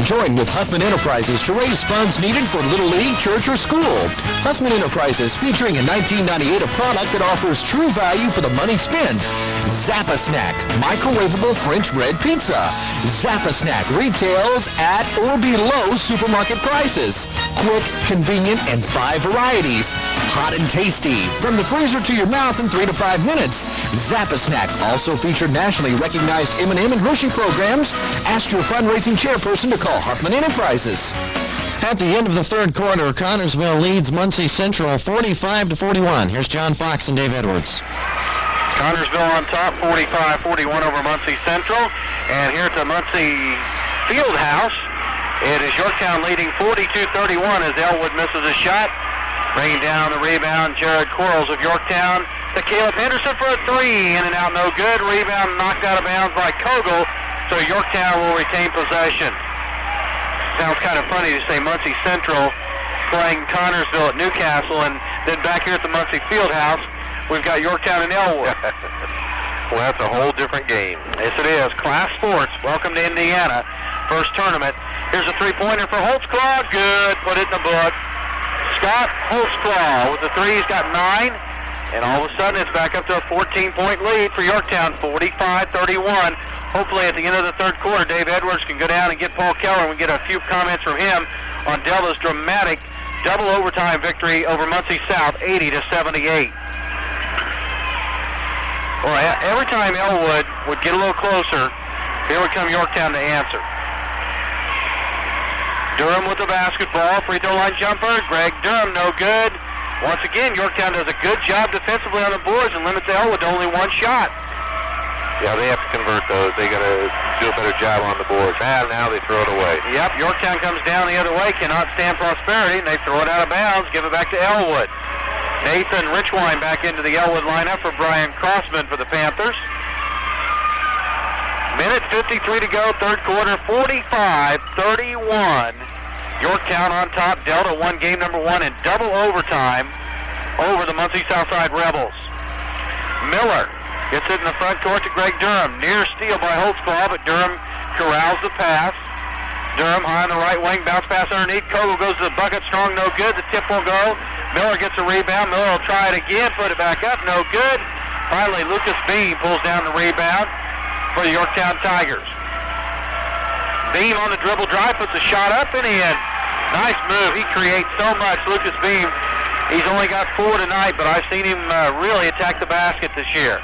Join with Huffman Enterprises to raise funds needed for Little League, church, or school. Huffman Enterprises, featuring in 1998 a product that offers true value for the money spent. Zappa Snack, microwavable French bread pizza. Zappa Snack retails at or below supermarket prices. Quick, convenient, and 5 varieties. Hot and tasty, from the freezer to your mouth in 3 to 5 minutes. Zappa Snack also featured nationally recognized M&M and Hershey programs. Ask your fundraising chairperson to call Huffman Enterprises. At the end of the third quarter, Connorsville leads Muncie Central 45-41. Here's John Fox and Dave Edwards. Connorsville on top, 45-41 over Muncie Central. And here at the Muncie Fieldhouse, it is Yorktown leading 42-31 as Elwood misses a shot. Bringing down the rebound, Jared Quarles of Yorktown to Caleb Henderson for a three. In and out, no good. Rebound knocked out of bounds by Kogel, so Yorktown will retain possession. Sounds kind of funny to say Muncie Central playing Connorsville at Newcastle, and then back here at the Muncie Fieldhouse, we've got Yorktown and Elwood. Well, that's a whole different game. Yes, it is. Class Sports, welcome to Indiana. First tournament. Here's a three-pointer for Holtzclaw. Good. Put it in the book. Scott Holtzclaw with the three. He's got 9. And all of a sudden, it's back up to a 14-point lead for Yorktown, 45-31. Hopefully, at the end of the third quarter, Dave Edwards can go down and get Paul Keller, and we get a few comments from him on Delta's dramatic double overtime victory over Muncie South, 80-78. Well, every time Elwood would get a little closer, here would come Yorktown to answer. Durham with the basketball, free throw line jumper. Greg Durham, no good. Once again, Yorktown does a good job defensively on the boards and limits Elwood to only one shot. Yeah, they have to convert those. They got to do a better job on the boards. And now they throw it away. Yep, Yorktown comes down the other way, cannot stand prosperity, and they throw it out of bounds, give it back to Elwood. Nathan Richwine back into the Elwood lineup for Brian Crossman for the Panthers. Minute 53 to go, third quarter, 45-31. Yorktown on top. Delta won game number 1 in double overtime over the Muncie Southside Rebels. Miller gets it in the front court to Greg Durham. Near steal by Holtzclaw, but Durham corrals the pass. Durham high on the right wing, bounce pass underneath. Kogel goes to the bucket, strong, no good. The tip will go. Miller gets a rebound. Miller will try it again, put it back up, no good. Finally, Lucas Beam pulls down the rebound for the Yorktown Tigers. Beam on the dribble drive, puts a shot up and in. Nice move. He creates so much. Lucas Beam, he's only got 4 tonight, but I've seen him really attack the basket this year.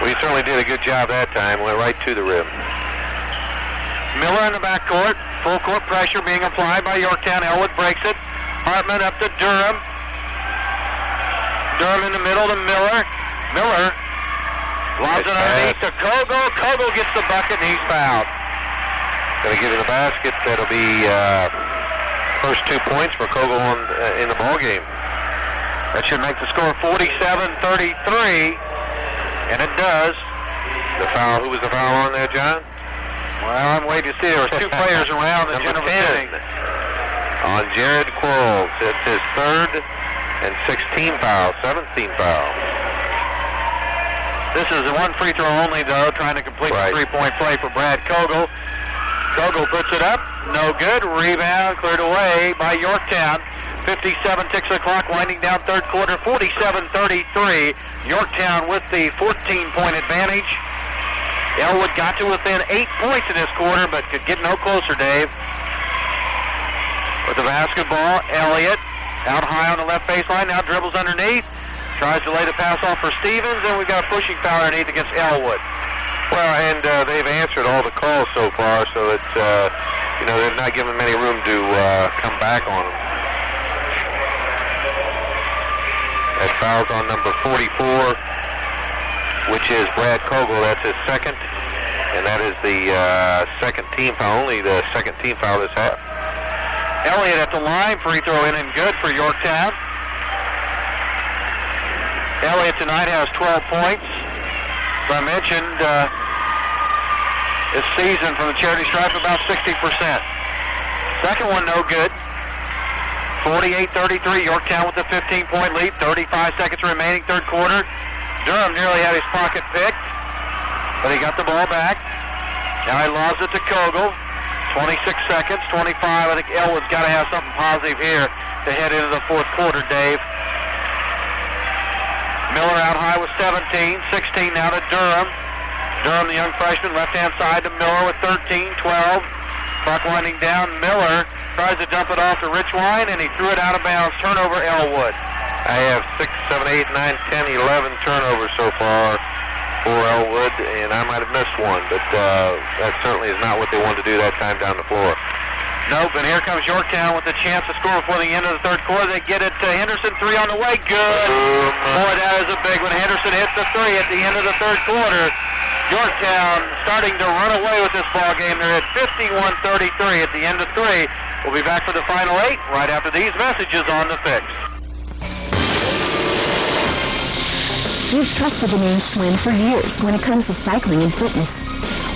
We certainly did a good job that time. Went right to the rim. Miller in the backcourt. Full court pressure being applied by Yorktown. Elwood breaks it. Hartman up to Durham. Durham in the middle to Miller. Miller lobs it underneath to Kogel. Kogel gets the bucket and he's fouled. Going to give him the basket. That'll be first 2 points for Kogel in the ball game. That should make the score 47-33, and it does. The foul. Who was the foul on there, John? Well, I'm waiting to see. There were 2 players around the Number general 10 on Jared Quarles. It's his third and 16 foul, 17 foul. This is a one free throw only, though, trying to complete the three-point play for Brad Kogel. Kogel puts it up. No good. Rebound cleared away by Yorktown. 57 ticks the clock, winding down third quarter. 47-33. Yorktown with the 14-point advantage. Elwood got to within 8 points in this quarter, but could get no closer, Dave. With the basketball, Elliott out high on the left baseline, now dribbles underneath. Tries to lay the pass off for Stevens, and we've got a pushing foul underneath against Elwood. Well, and they've answered all the calls so far, so it's, they're not giving them any room to come back on them. That foul's on number 44, which is Brad Kogel. That's his second, and that is the second team foul, only the second team foul this half. Elliott at the line, free throw in and good for Yorktown. Elliott tonight has 12 points. As I mentioned, this season from the charity stripe about 60%. Second one no good. 48-33, Yorktown with the 15-point lead. 35 seconds remaining, third quarter. Durham nearly had his pocket picked, but he got the ball back. Now he lobs it to Kogel. 26 seconds, 25. I think Elwood's got to have something positive here to head into the fourth quarter, Dave. Miller out high with 17. 16 now to Durham. Durham, the young freshman, left-hand side to Miller with 13, 12. Clock winding down. Miller tries to dump it off to Richwine, and he threw it out of bounds. Turnover, Elwood. I have 6, 7, 8, 9, 10, 11 turnovers so far for Elwood, and I might have missed one, but that certainly is not what they wanted to do that time down the floor. Nope, and here comes Yorktown with a chance to score before the end of the third quarter. They get it to Henderson, 3 on the way. Good. Boy, that is a big one. Henderson hits the 3 at the end of the third quarter. Yorktown starting to run away with this ball game. They're at 51-33 at the end of 3. We'll be back for the final 8 right after these messages on The Fix. You've trusted the name Schwinn for years when it comes to cycling and fitness.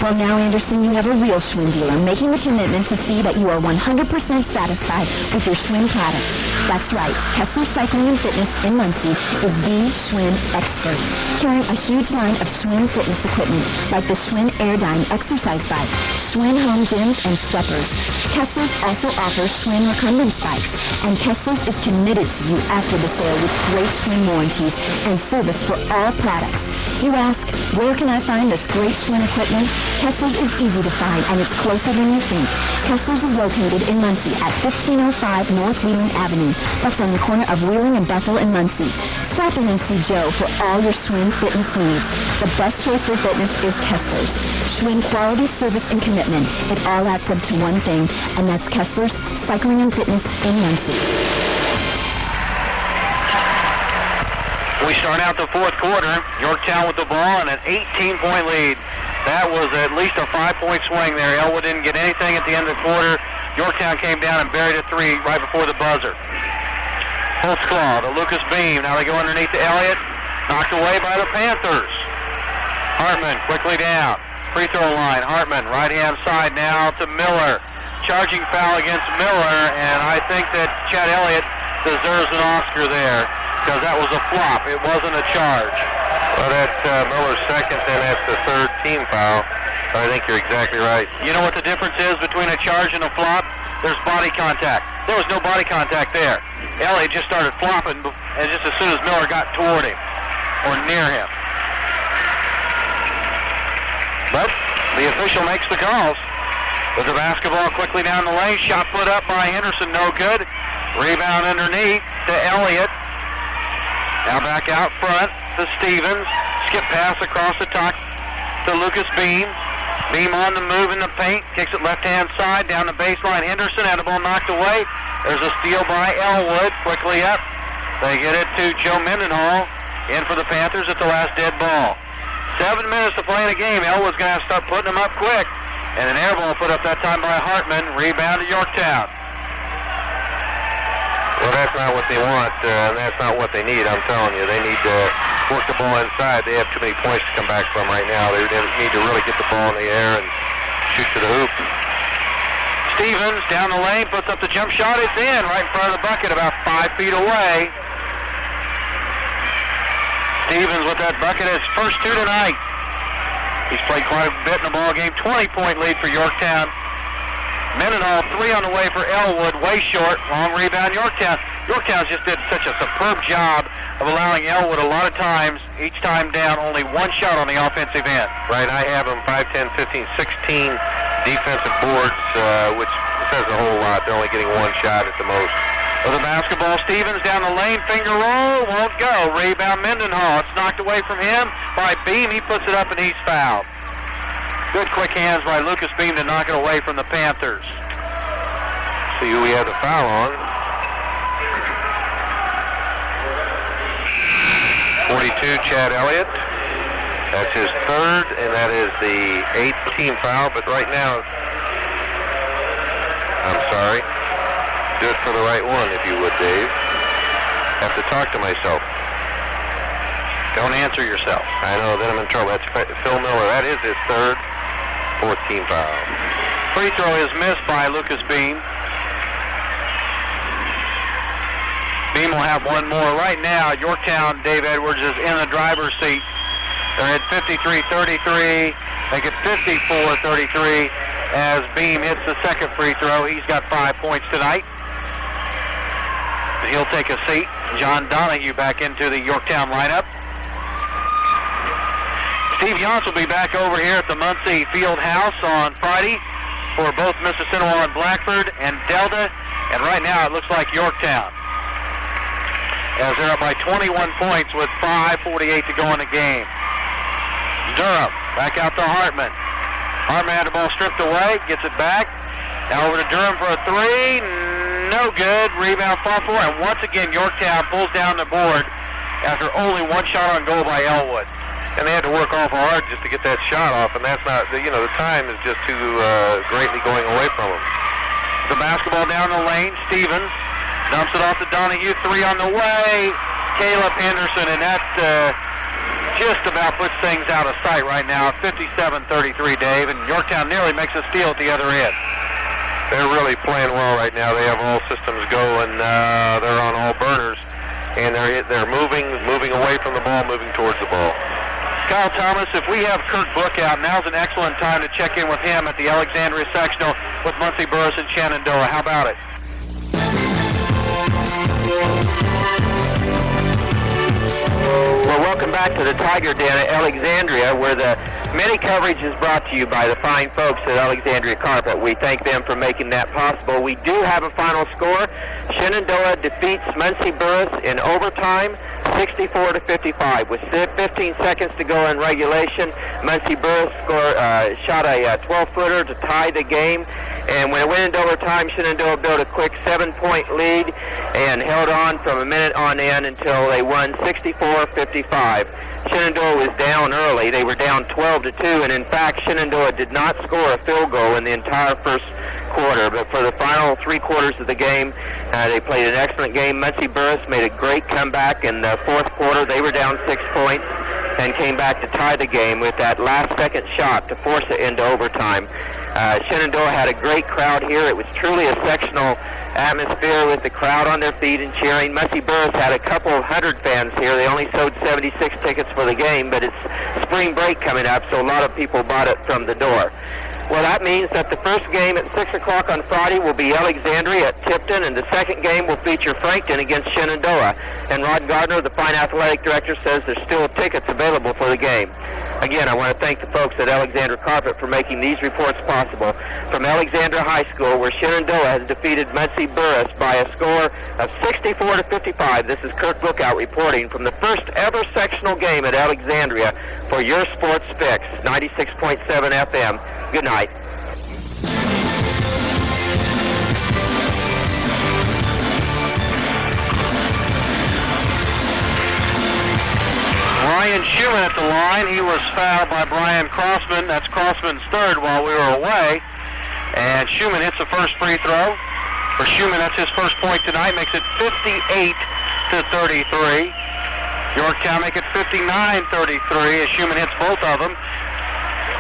Well, now, Anderson, you have a real Schwinn dealer making the commitment to see that you are 100% satisfied with your Schwinn product. That's right. Kessler Cycling and Fitness in Muncie is the Schwinn expert, carrying a huge line of Schwinn fitness equipment like the Schwinn Airdyne Exercise Bike, Schwinn Home Gyms, and Steppers. Kessler's also offers Schwinn recumbent bikes, and Kessler's is committed to you after the sale with great Schwinn warranties and service for all products. You ask, where can I find this great Schwinn equipment? Kessler's is easy to find, and it's closer than you think. Kessler's is located in Muncie at 1505 North Wheeling Avenue. That's on the corner of Wheeling and Bethel in Muncie. Stop in and see Joe for all your Schwinn fitness needs. The best choice for fitness is Kessler's. Schwinn quality, service, and commitment. It all adds up to one thing, and that's Kessler's Cycling and Fitness in Muncie. We start out the fourth quarter. Yorktown with the ball and an 18-point lead. That was at least a 5-point swing there. Elwood didn't get anything at the end of the quarter. Yorktown came down and buried a 3 right before the buzzer. Holtzclaw to Lucas Beam. Now they go underneath to Elliott. Knocked away by the Panthers. Hartman quickly down. Free throw line. Hartman right-hand side now to Miller. Charging foul against Miller, and I think that Chad Elliott deserves an Oscar there because that was a flop. It wasn't a charge. Well, that's Miller's second, and that's the third team foul. I think you're exactly right. You know what the difference is between a charge and a flop? There's body contact. There was no body contact there. Elliott just started flopping, and just as soon as Miller got toward him or near him. But the official makes the calls. With the basketball quickly down the lane, shot put up by Henderson, no good. Rebound underneath to Elliott. Now back out front to Stevens. Skip pass across the top to Lucas Beam. Beam on the move in the paint, kicks it left-hand side, down the baseline. Henderson had the ball knocked away. There's a steal by Elwood, quickly up. They get it to Joe Mendenhall, in for the Panthers at the last dead ball. 7 minutes to play in the game. Elwood's going to have to start putting them up quick. And an air ball put up that time by Hartman, rebound to Yorktown. Well, that's not what they want, and that's not what they need, I'm telling you. They need to work the ball inside. They have too many points to come back from right now. They need to really get the ball in the air and shoot to the hoop. Stevens down the lane, puts up the jump shot. It's in right in front of the bucket, about 5 feet away. Stevens with that bucket, his first 2 tonight. He's played quite a bit in the ball game. 20-point lead for Yorktown. Mendenhall 3 on the way for Elwood, way short. Long rebound, Yorktown. Yorktown just did such a superb job of allowing Elwood a lot of times, each time down, only 1 shot on the offensive end. Right, I have them 5, 10, 15, 16 defensive boards, which says a whole lot. They're only getting 1 shot at the most. With the basketball, Stevens down the lane, finger roll, won't go. Rebound, Mendenhall. It's knocked away from him by Beam. He puts it up and he's fouled. Good quick hands by Lucas Beam to knock it away from the Panthers. See who we have the foul on. 42, Chad Elliott. That's his 3rd, and that is the 8th team foul. But right now, I'm sorry. Do it for the right one, if you would, Dave. Have to talk to myself. Don't answer yourself. I know, then I'm in trouble. That's Phil Miller. That is his 3rd, 4th team foul. Free throw is missed by Lucas Beam. Beam will have 1 more. Right now, Yorktown, Dave Edwards, is in the driver's seat. They're at 53-33. They get 54-33 as Beam hits the second free throw. He's got 5 points tonight. He'll take a seat. John Donahue back into the Yorktown lineup. Steve Yance will be back over here at the Muncie Field House on Friday for both Mississinawa and Blackford and Delta. And right now it looks like Yorktown, as they're up by 21 points with 5:48 to go in the game. Durham back out to Hartman. Hartman had the ball stripped away, gets it back. Now over to Durham for a 3. No good. Rebound fought for, and once again Yorktown pulls down the board after only 1 shot on goal by Elwood. And they had to work awful hard just to get that shot off, and that's not, the time is just too greatly going away from them. The basketball down the lane. Stevens dumps it off to Donahue. 3 on the way. Caleb Henderson, and that just about puts things out of sight right now. 57-33, Dave, and Yorktown nearly makes a steal at the other end. They're really playing well right now. They have all systems going. They're on all burners, and they're moving away from the ball, moving towards the ball. Kyle Thomas, if we have Kurt Book out, now's an excellent time to check in with him at the Alexandria Sectional with Muncie Burris and Shenandoah. How about it? Well, welcome back to the Tiger Den at Alexandria, where the mini coverage is brought to you by the fine folks at Alexandria Carpet. We thank them for making that possible. We do have a final score. Shenandoah defeats Muncie Burris in overtime, 64-55. With 15 seconds to go in regulation, Muncie Burris shot a 12-footer to tie the game. And when it went into overtime, Shenandoah built a quick 7-point lead and held on from a minute on end until they won 64-55. Shenandoah was down early. They were down 12-2, and in fact, Shenandoah did not score a field goal in the entire first quarter. But for the final 3 quarters of the game, they played an excellent game. Muncie Burris made a great comeback in the fourth quarter. They were down 6 points and came back to tie the game with that last-second shot to force it into overtime. Shenandoah had a great crowd here. It was truly a sectional atmosphere with the crowd on their feet and cheering. Muncie Burris had a couple of hundred fans here. They only sold 76 tickets for the game, but it's spring break coming up, so a lot of people bought it from the door. Well, that means that the first game at 6 o'clock on Friday will be Alexandria at Tipton, and the second game will feature Frankton against Shenandoah. And Rod Gardner, the fine athletic director, says there's still tickets available for the game. Again, I want to thank the folks at Alexandria Carpet for making these reports possible. From Alexandria High School, where Shenandoah has defeated Muncie Burris by a score of 64-55, this is Kirk Lookout reporting from the first ever sectional game at Alexandria for your Sports Fix, 96.7 FM. Good night. Ryan Schumann at the line. He was fouled by Brian Crossman. That's Crossman's third while we were away. And Schumann hits the first free throw. For Schumann, that's his first point tonight. Makes it 58-33. Yorktown make it 59-33 as Schumann hits both of them.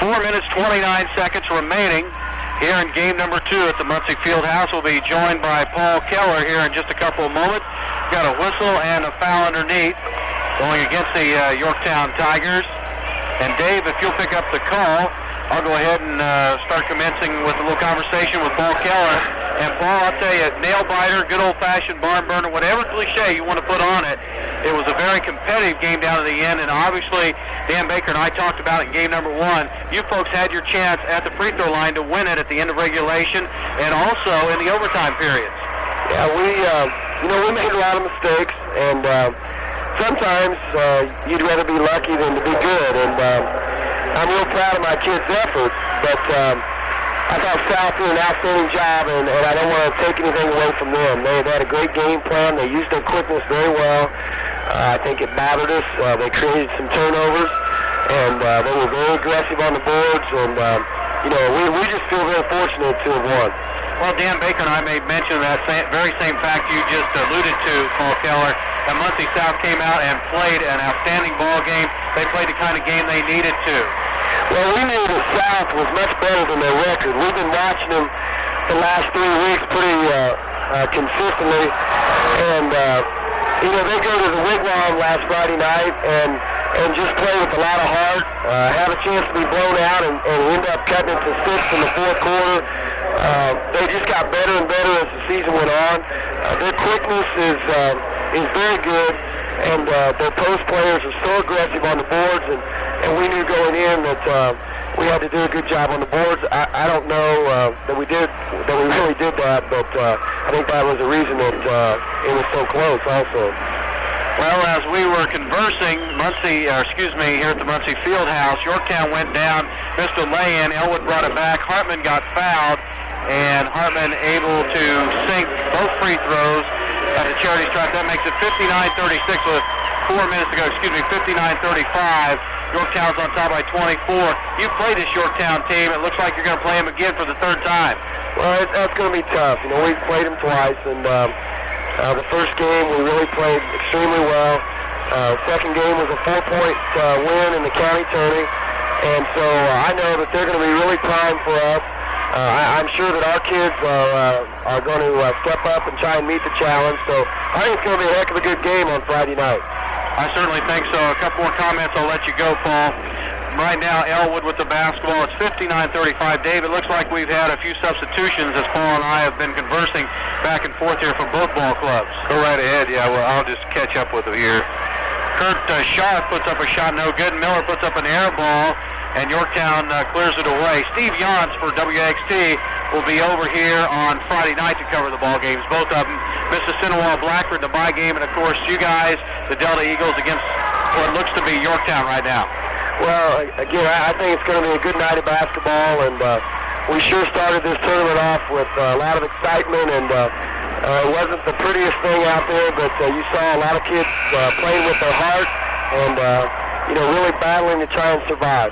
4 minutes, 29 seconds remaining here in game number 2 at the Muncie Fieldhouse. We'll be joined by Paul Keller here in just a couple of moments. Got a whistle and a foul underneath going against the Yorktown Tigers. And Dave, if you'll pick up the call, I'll go ahead and start commencing with a little conversation with Paul Keller. And Paul, I'll tell you, nail biter, good old-fashioned barn burner, whatever cliche you want to put on it, it was a very competitive game down to the end. And obviously, Dan Baker and I talked about it in game number 1. You folks had your chance at the free throw line to win it at the end of regulation and also in the overtime periods. Yeah, we made a lot of mistakes, and sometimes you'd rather be lucky than to be good, and I'm real proud of my kids' efforts, but I thought South did an outstanding job, and I don't want to take anything away from them. They had a great game plan. They used their quickness very well. I think it bothered us. They created some turnovers, and they were very aggressive on the boards, and we just feel very fortunate to have won. Well, Dan Baker and I may mention that very same fact you just alluded to, Paul Keller. And Muncie South came out and played an outstanding ball game. They played the kind of game they needed to. Well, we knew that South was much better than their record. We've been watching them the last 3 weeks pretty consistently. And, they go to the Wigwam last Friday night and just play with a lot of heart, have a chance to be blown out and end up cutting it to 6 in the fourth quarter. They just got better and better as the season went on. Their quickness is very good, and their post players are so aggressive on the boards, and we knew going in that we had to do a good job on the boards. I don't know that we really did that, but I think that was the reason that it was so close also. Well, as we were conversing, here at the Muncie Fieldhouse, Yorktown went down, missed a lay-in, Elwood brought it back, Hartman got fouled, and Hartman able to sink both free throws at the charity stripe. That makes it 59-36 with 4 minutes to go. 59-35. Yorktown's on top by 24. You played this Yorktown team. It looks like you're going to play them again for the third time. Well, that's going to be tough. We've played them twice, and the first game we really played extremely well. Second game was a 4-point win in the county tourney, and so I know that they're going to be really primed for us. I'm sure that our kids are going to step up and try and meet the challenge. So I think it's going to be a heck of a good game on Friday night. I certainly think so. A couple more comments, I'll let you go, Paul. Right now, Elwood with the basketball. It's 59-35. Dave, it looks like we've had a few substitutions as Paul and I have been conversing back and forth here for both ball clubs. Go right ahead. Yeah, well, I'll just catch up with them here. Kurt Scharf puts up a shot, no good. Miller puts up an air ball, and Yorktown clears it away. Steve Yance for WXT will be over here on Friday night to cover the ball games, both of them. Mr. Sinawal Blackford, the bye game, and of course you guys, the Delta Eagles, against what looks to be Yorktown right now. Well, again, I think it's going to be a good night of basketball, and we sure started this tournament off with a lot of excitement, and it wasn't the prettiest thing out there, but you saw a lot of kids playing with their heart and, really battling to try and survive.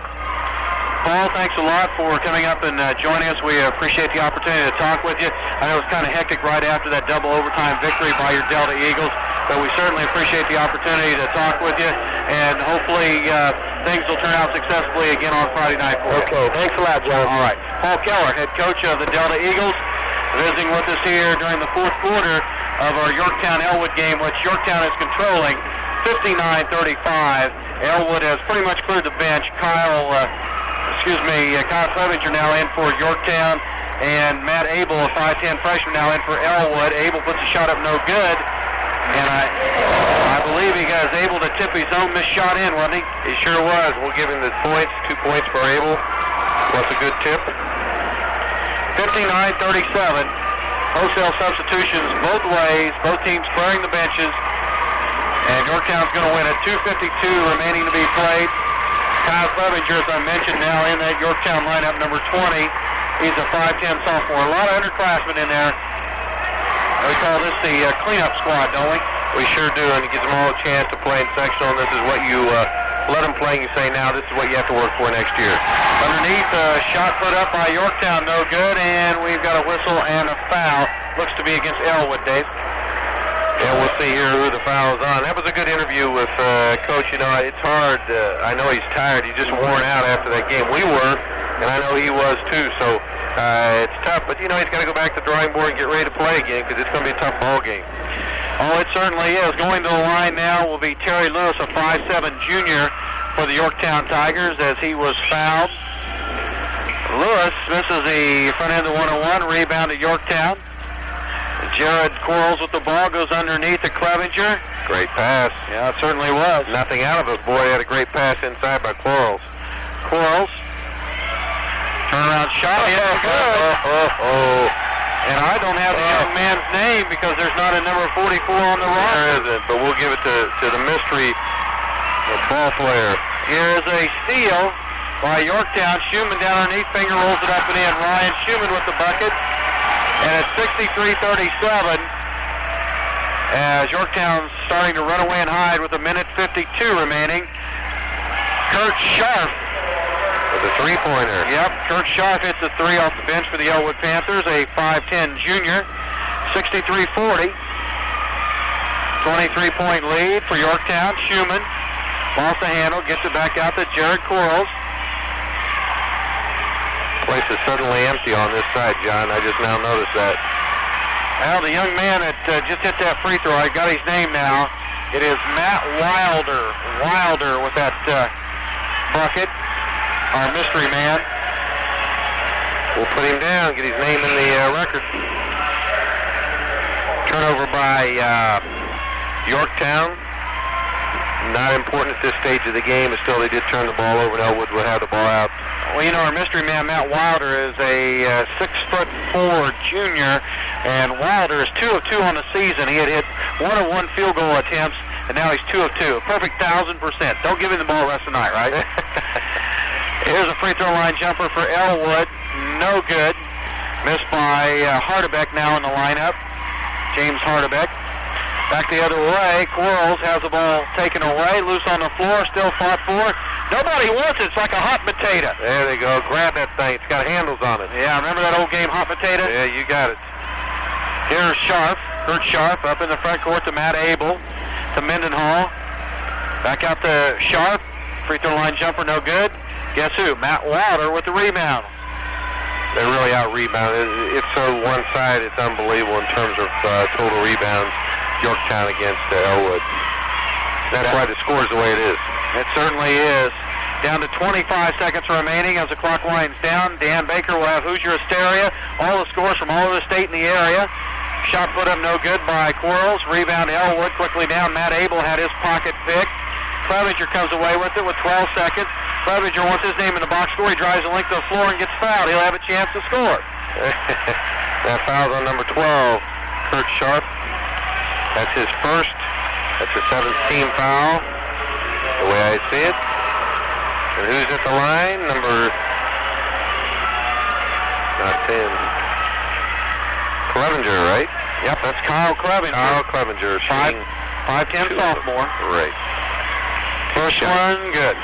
Paul, thanks a lot for coming up and joining us. We appreciate the opportunity to talk with you. I know it was kind of hectic right after that double overtime victory by your Delta Eagles, but we certainly appreciate the opportunity to talk with you, and hopefully things will turn out successfully again on Friday night for you. Okay, thanks a lot, John. All right. Paul Keller, head coach of the Delta Eagles, visiting with us here during the fourth quarter of our Yorktown-Elwood game, which Yorktown is controlling 59-35. Elwood has pretty much cleared the bench. Kyle Clevenger now in for Yorktown, and Matt Abel, a 5'10 freshman, now in for Elwood. Abel puts a shot up no good, and I believe he was able to tip his own missed shot in, wasn't he? He sure was. We'll give him the points, 2 points for Abel, plus a good tip. 59-37. Wholesale substitutions both ways, both teams clearing the benches. And Yorktown's going to win it. 2:52 remaining to be played. Kyle Clevenger, as I mentioned, now in that Yorktown lineup, number 20. He's a 5'10 sophomore. A lot of underclassmen in there. We call this the cleanup squad, don't we? We sure do, and it gives them all a chance to play in sectional, and this is what you let them play, and you say, now this is what you have to work for next year. Underneath, shot put up by Yorktown, no good, and we've got a whistle and a foul. Looks to be against Elwood, Dave. Yeah, we'll see here who the foul is on. That was a good interview with Coach. You know, it's hard. I know he's tired. He's just worn out after that game. We were, and I know he was too, so it's tough. But, you know, he's got to go back to the drawing board and get ready to play again because it's going to be a tough ball game. Oh, it certainly is. Going to the line now will be Terry Lewis, a 5'7 junior for the Yorktown Tigers, as he was fouled. Lewis misses the front end of 101, rebound to Yorktown. Jared Quarles with the ball, goes underneath to Clevenger. Great pass. Yeah, it certainly was. Nothing out of it. Boy, had a great pass inside by Quarles. Quarles. Turnaround shot. Yeah, good. And I don't have the young man's name because there's not a number 44 on the roster. There isn't, but we'll give it to the mystery ball player. Here's a steal by Yorktown. Schumann down underneath, finger rolls it up and in. Ryan Schumann with the bucket. And it's 63-37 as Yorktown's starting to run away and hide with 1:52 remaining. Kurt Sharp with a three-pointer. Yep, Kurt Sharp hits a three off the bench for the Elwood Panthers, a 5'10 junior. 63-40. 23-point lead for Yorktown. Schumann lost the handle, gets it back out to Jared Quarles. Place is suddenly empty on this side, John. I just now noticed that. Well, the young man that just hit that free throw, I got his name now. It is Matt Wilder. Wilder with that bucket. Our mystery man. We'll put him down, get his name in the record. Turnover by Yorktown. Not important at this stage of the game, but still they did turn the ball over, and Elwood would have the ball out. Well, you know, our mystery man, Matt Wilder, is a 6'4" junior, and Wilder is 2 of 2 on the season. He had hit 1 of 1 field goal attempts, and now he's 2 of 2. Perfect 1,000%. Don't give him the ball the rest of the night, right? Here's a free throw line jumper for Elwood. No good. Missed by Hardebeck now in the lineup. James Hardebeck. Back the other way. Quarles has the ball taken away. Loose on the floor. Still fought for. Nobody wants it. It's like a hot potato. There they go. Grab that thing. It's got handles on it. Yeah, remember that old game, hot potato? Yeah, you got it. Here's Sharp. Kurt Sharp up in the front court to Matt Abel. To Mendenhall. Back out to Sharp. Free throw line jumper, no good. Guess who? Matt Wilder with the rebound. They're really out-rebounded. It's so one-sided. It's unbelievable in terms of total rebounds. Yorktown against Elwood. That's why the score is the way it is. It certainly is. Down to 25 seconds remaining as the clock winds down. Dan Baker will have Hoosier Hysteria. All the scores from all over the state in the area. Shot put up no good by Quarles. Rebound Elwood quickly down. Matt Abel had his pocket picked. Clevenger comes away with it with 12 seconds. Clevenger wants his name in the box score. He drives the length of the floor and gets fouled. He'll have a chance to score. That foul's on number 12, Kurt Sharp. That's his first. That's his 7th team foul, the way I see it. And who's at the line? Number, not 10. Clevenger, right? Yep, that's Kyle Clevenger. Kyle Clevenger. 5'10 sophomore. Right. First one, good.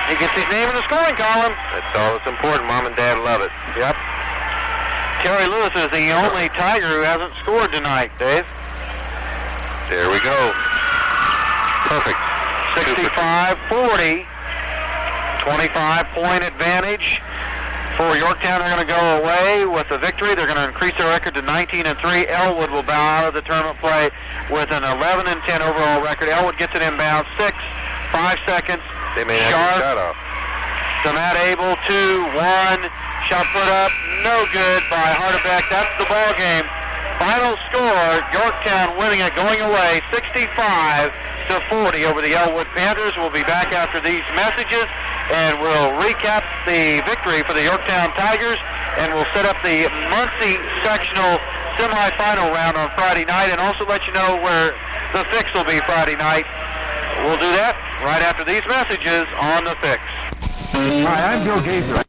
He gets his name in the scoring column. That's all that's important. Mom and Dad love it. Yep. Terry Lewis is the only Tiger who hasn't scored tonight, Dave. There we go. Perfect. 65-40. 25-point advantage for Yorktown. They're going to go away with a victory. They're going to increase their record to 19-3. Elwood will bow out of the tournament play with an 11-10 overall record. Elwood gets it inbound. 5 seconds. They may have a shot off. To Matt Abel, 2-1. Shot put up, no good by Hardebeck. That's the ball game. Final score, Yorktown winning it, going away, 40 over the Elwood Panthers. We'll be back after these messages, and we'll recap the victory for the Yorktown Tigers, and we'll set up the Muncie sectional semifinal round on Friday night, and also let you know where the Fix will be Friday night. We'll do that right after these messages on the Fix. Hi, I'm Bill Gaither.